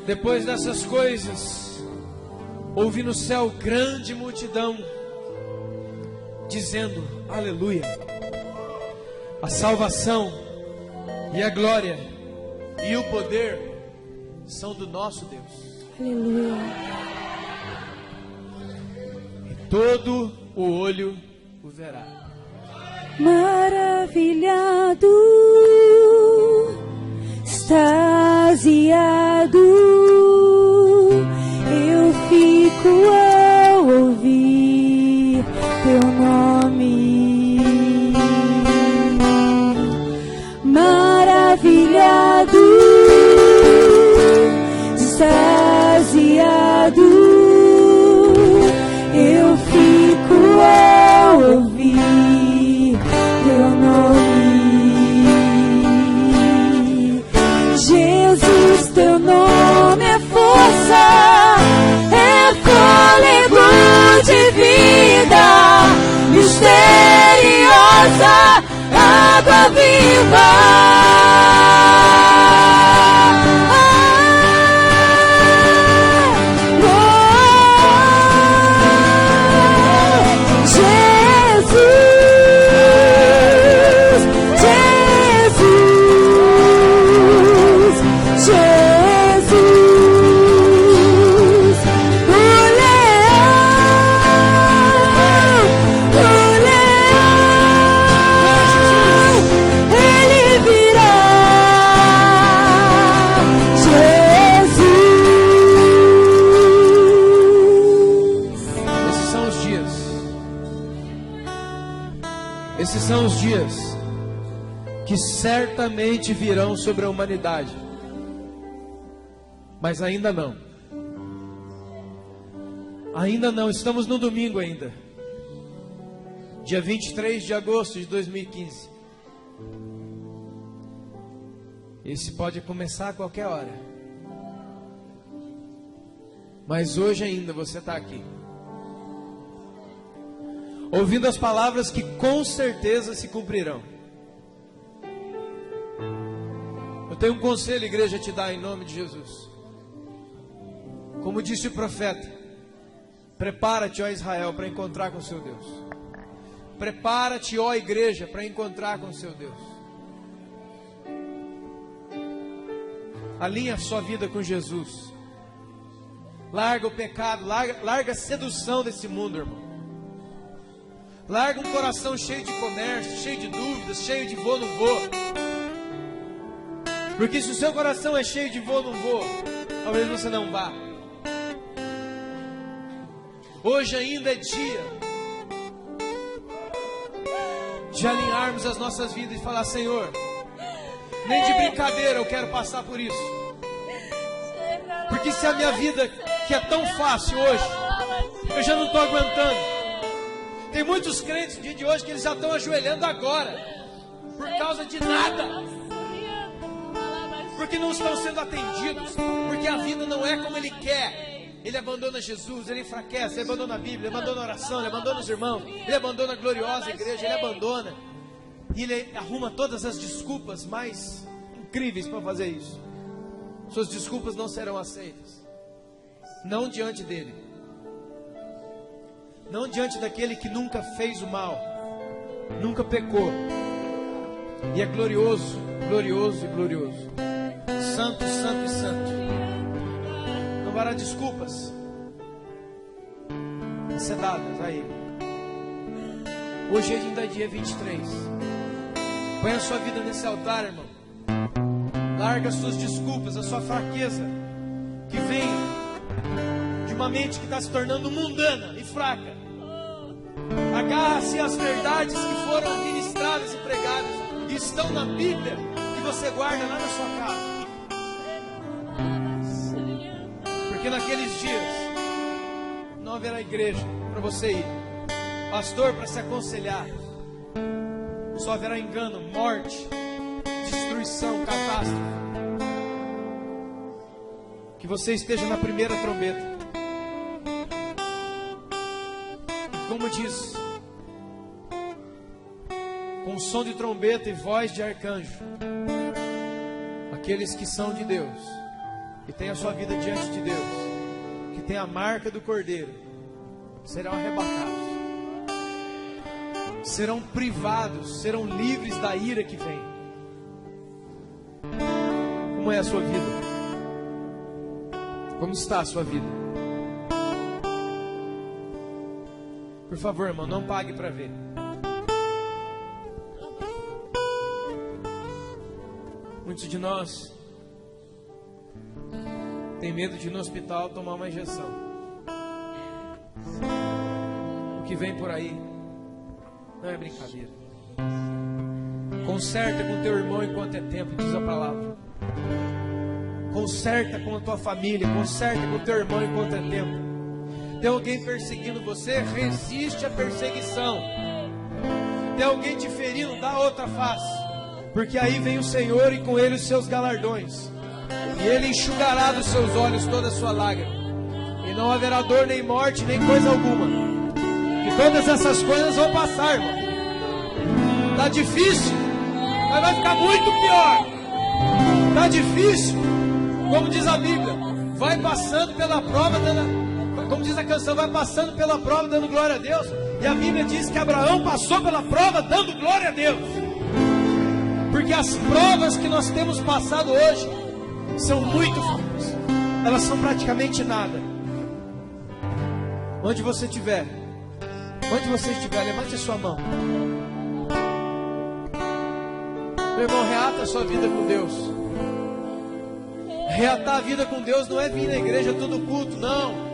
Depois dessas coisas, ouvi no céu grande multidão, dizendo, aleluia, a salvação e a glória e o poder são do nosso Deus. Aleluia. E todo o olho o verá. Maravilhado, extasiado, eu fico ao ouvir teu nome. Maravilhado, extasiado, eu fico ao ouvir teu nome. Jesus, teu nome é força, é fôlego de vida, misteriosa, água viva. Esses são os dias que certamente virão sobre a humanidade, mas ainda não. Ainda não, estamos no domingo ainda, dia 23 de agosto de 2015. Esse pode começar a qualquer hora, mas hoje ainda você está aqui, ouvindo as palavras que com certeza se cumprirão. Eu tenho um conselho, igreja, a te dar em nome de Jesus. Como disse o profeta, prepara-te, ó Israel, para encontrar com o seu Deus. Prepara-te, ó igreja, para encontrar com o seu Deus. Alinha a sua vida com Jesus. Larga o pecado, larga a sedução desse mundo, irmão. Larga um coração cheio de comércio, cheio de dúvidas, cheio de vou, não vou. Porque se o seu coração é cheio de vou, não vou, talvez você não vá. Hoje ainda é dia de alinharmos as nossas vidas e falar, Senhor, nem de brincadeira eu quero passar por isso. Porque se a minha vida, que é tão fácil hoje, eu já não estou aguentando. Tem muitos crentes no dia de hoje que eles já estão ajoelhando agora, por causa de nada, porque não estão sendo atendidos, porque a vida não é como ele quer. Ele abandona Jesus, ele enfraquece, ele abandona a Bíblia, ele abandona a oração, ele abandona os irmãos, ele abandona a gloriosa igreja, ele abandona, e ele arruma todas as desculpas mais incríveis para fazer isso. Suas desculpas não serão aceitas, não diante dele, não diante daquele que nunca fez o mal, nunca pecou, e é glorioso, glorioso e glorioso, santo, santo e santo. Não haverá desculpas dadas a ele. Hoje ainda é dia 23. Põe a sua vida nesse altar, irmão. Larga as suas desculpas, a sua fraqueza, que vem de uma uma mente que está se tornando mundana e fraca. Agarra-se às verdades que foram ministradas e pregadas e estão na Bíblia, que você guarda lá na sua casa. Porque naqueles dias não haverá igreja para você ir, pastor para se aconselhar. Só haverá engano, morte, destruição, catástrofe. Que você esteja na primeira trombeta. E como diz, com som de trombeta e voz de arcanjo, aqueles que são de Deus, que têm a sua vida diante de Deus, que têm a marca do Cordeiro, serão arrebatados, serão privados, serão livres da ira que vem. Como é a sua vida? Como está a sua vida? Por favor, irmão, não pague para ver. Muitos de nós tem medo de ir no hospital tomar uma injeção. O que vem por aí não é brincadeira. Conserta com teu irmão enquanto é tempo, diz a palavra. Conserta com a tua família, conserta com o teu irmão enquanto é tempo. Tem alguém perseguindo você? Resiste à perseguição. Tem alguém te ferindo? Dá outra face. Porque aí vem o Senhor e com Ele os seus galardões. E Ele enxugará dos seus olhos toda a sua lágrima. E não haverá dor, nem morte, nem coisa alguma. E todas essas coisas vão passar, irmão. Tá difícil, mas vai ficar muito pior. Tá difícil, como diz a Bíblia, vai passando pela prova, como diz a canção, vai passando pela prova dando glória a Deus. E a Bíblia diz que Abraão passou pela prova dando glória a Deus. Porque as provas que nós temos passado hoje são muito fortes. Elas são praticamente nada. Onde você estiver, levante a sua mão. Meu irmão, reata a sua vida com Deus. Reatar a vida com Deus não é vir na igreja todo culto, não.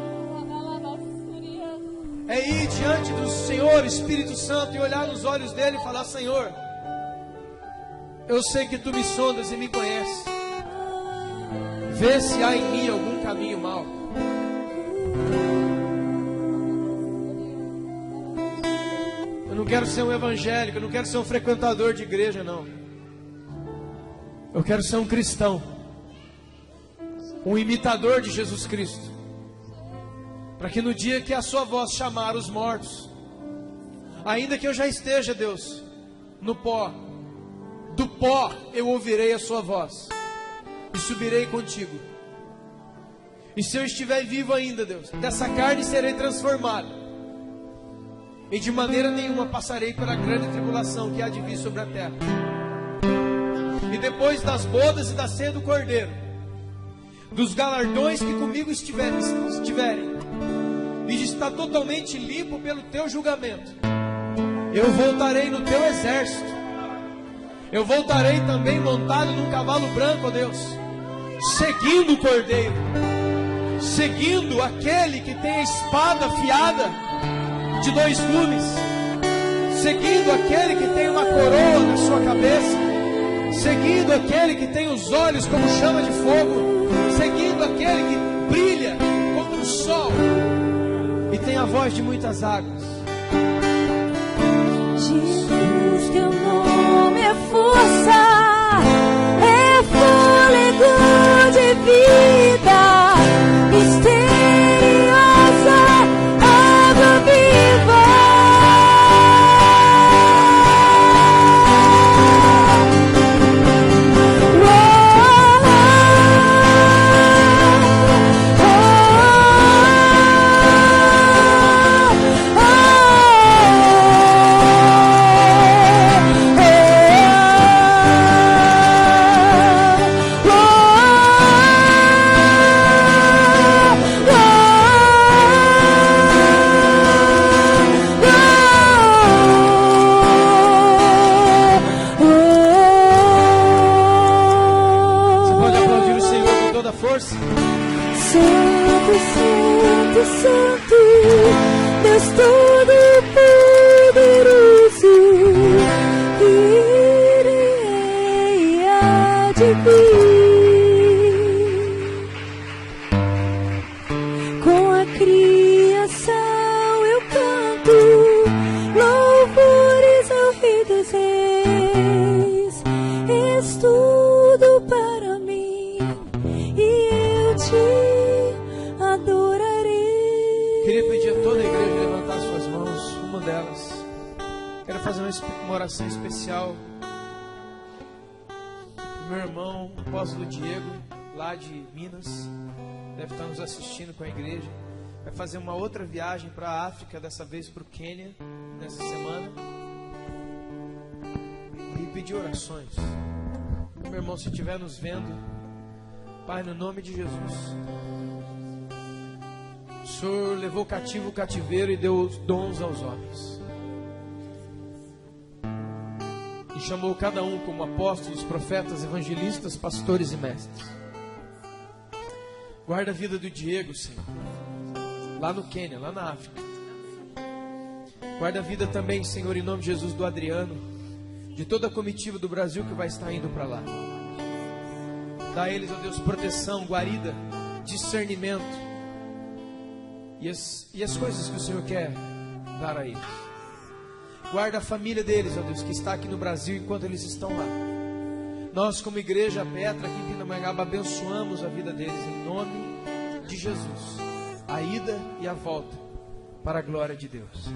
É ir diante do Senhor, Espírito Santo, e olhar nos olhos dele e falar: Senhor, eu sei que tu me sondas e me conheces. Vê se há em mim algum caminho mau. Eu não quero ser um evangélico, eu não quero ser um frequentador de igreja, não. Eu quero ser um cristão, um imitador de Jesus Cristo, para que no dia que a sua voz chamar os mortos, ainda que eu já esteja, Deus, no pó, do pó eu ouvirei a sua voz e subirei contigo. E se eu estiver vivo ainda, Deus, dessa carne serei transformado, e de maneira nenhuma passarei pela grande tribulação que há de vir sobre a terra. E depois das bodas e da ceia do Cordeiro, dos galardões que comigo estiverem, e de estar totalmente limpo pelo teu julgamento, eu voltarei no teu exército. Eu voltarei também montado num cavalo branco, ó Deus, seguindo o Cordeiro, seguindo aquele que tem a espada afiada de 2 gumes, seguindo aquele que tem uma coroa na sua cabeça, seguindo aquele que tem os olhos como chama de fogo, seguindo aquele que brilha como o sol e tem a voz de muitas águas. Jesus, teu nome é força, é fôlego de vida, misteriosa, água viva. és todo poderoso, irei a de vir. Com a criação eu canto louvores ao Rei dos Reis. És tudo para mim e eu te adorarei. Queria pedir a toda a igreja levantar suas mãos, uma delas. Quero fazer uma oração especial. Meu irmão, o apóstolo Diego, lá de Minas, deve estar nos assistindo com a igreja. Vai fazer uma outra viagem para a África, dessa vez para o Quênia, nessa semana. E pedir orações. Meu irmão, se estiver nos vendo, Pai, no nome de Jesus, o Senhor levou cativo o cativeiro e deu dons aos homens. E chamou cada um como apóstolos, profetas, evangelistas, pastores e mestres. Guarda a vida do Diego, Senhor, lá no Quênia, lá na África. Guarda a vida também, Senhor, em nome de Jesus, do Adriano, de toda a comitiva do Brasil que vai estar indo para lá. Dá a eles, ó Deus, proteção, guarida, discernimento e as coisas que o Senhor quer dar a eles. Guarda a família deles, ó Deus, que está aqui no Brasil enquanto eles estão lá. Nós, como igreja Petra, aqui em Pindamonhangaba, abençoamos a vida deles em nome de Jesus. A ida e a volta para a glória de Deus.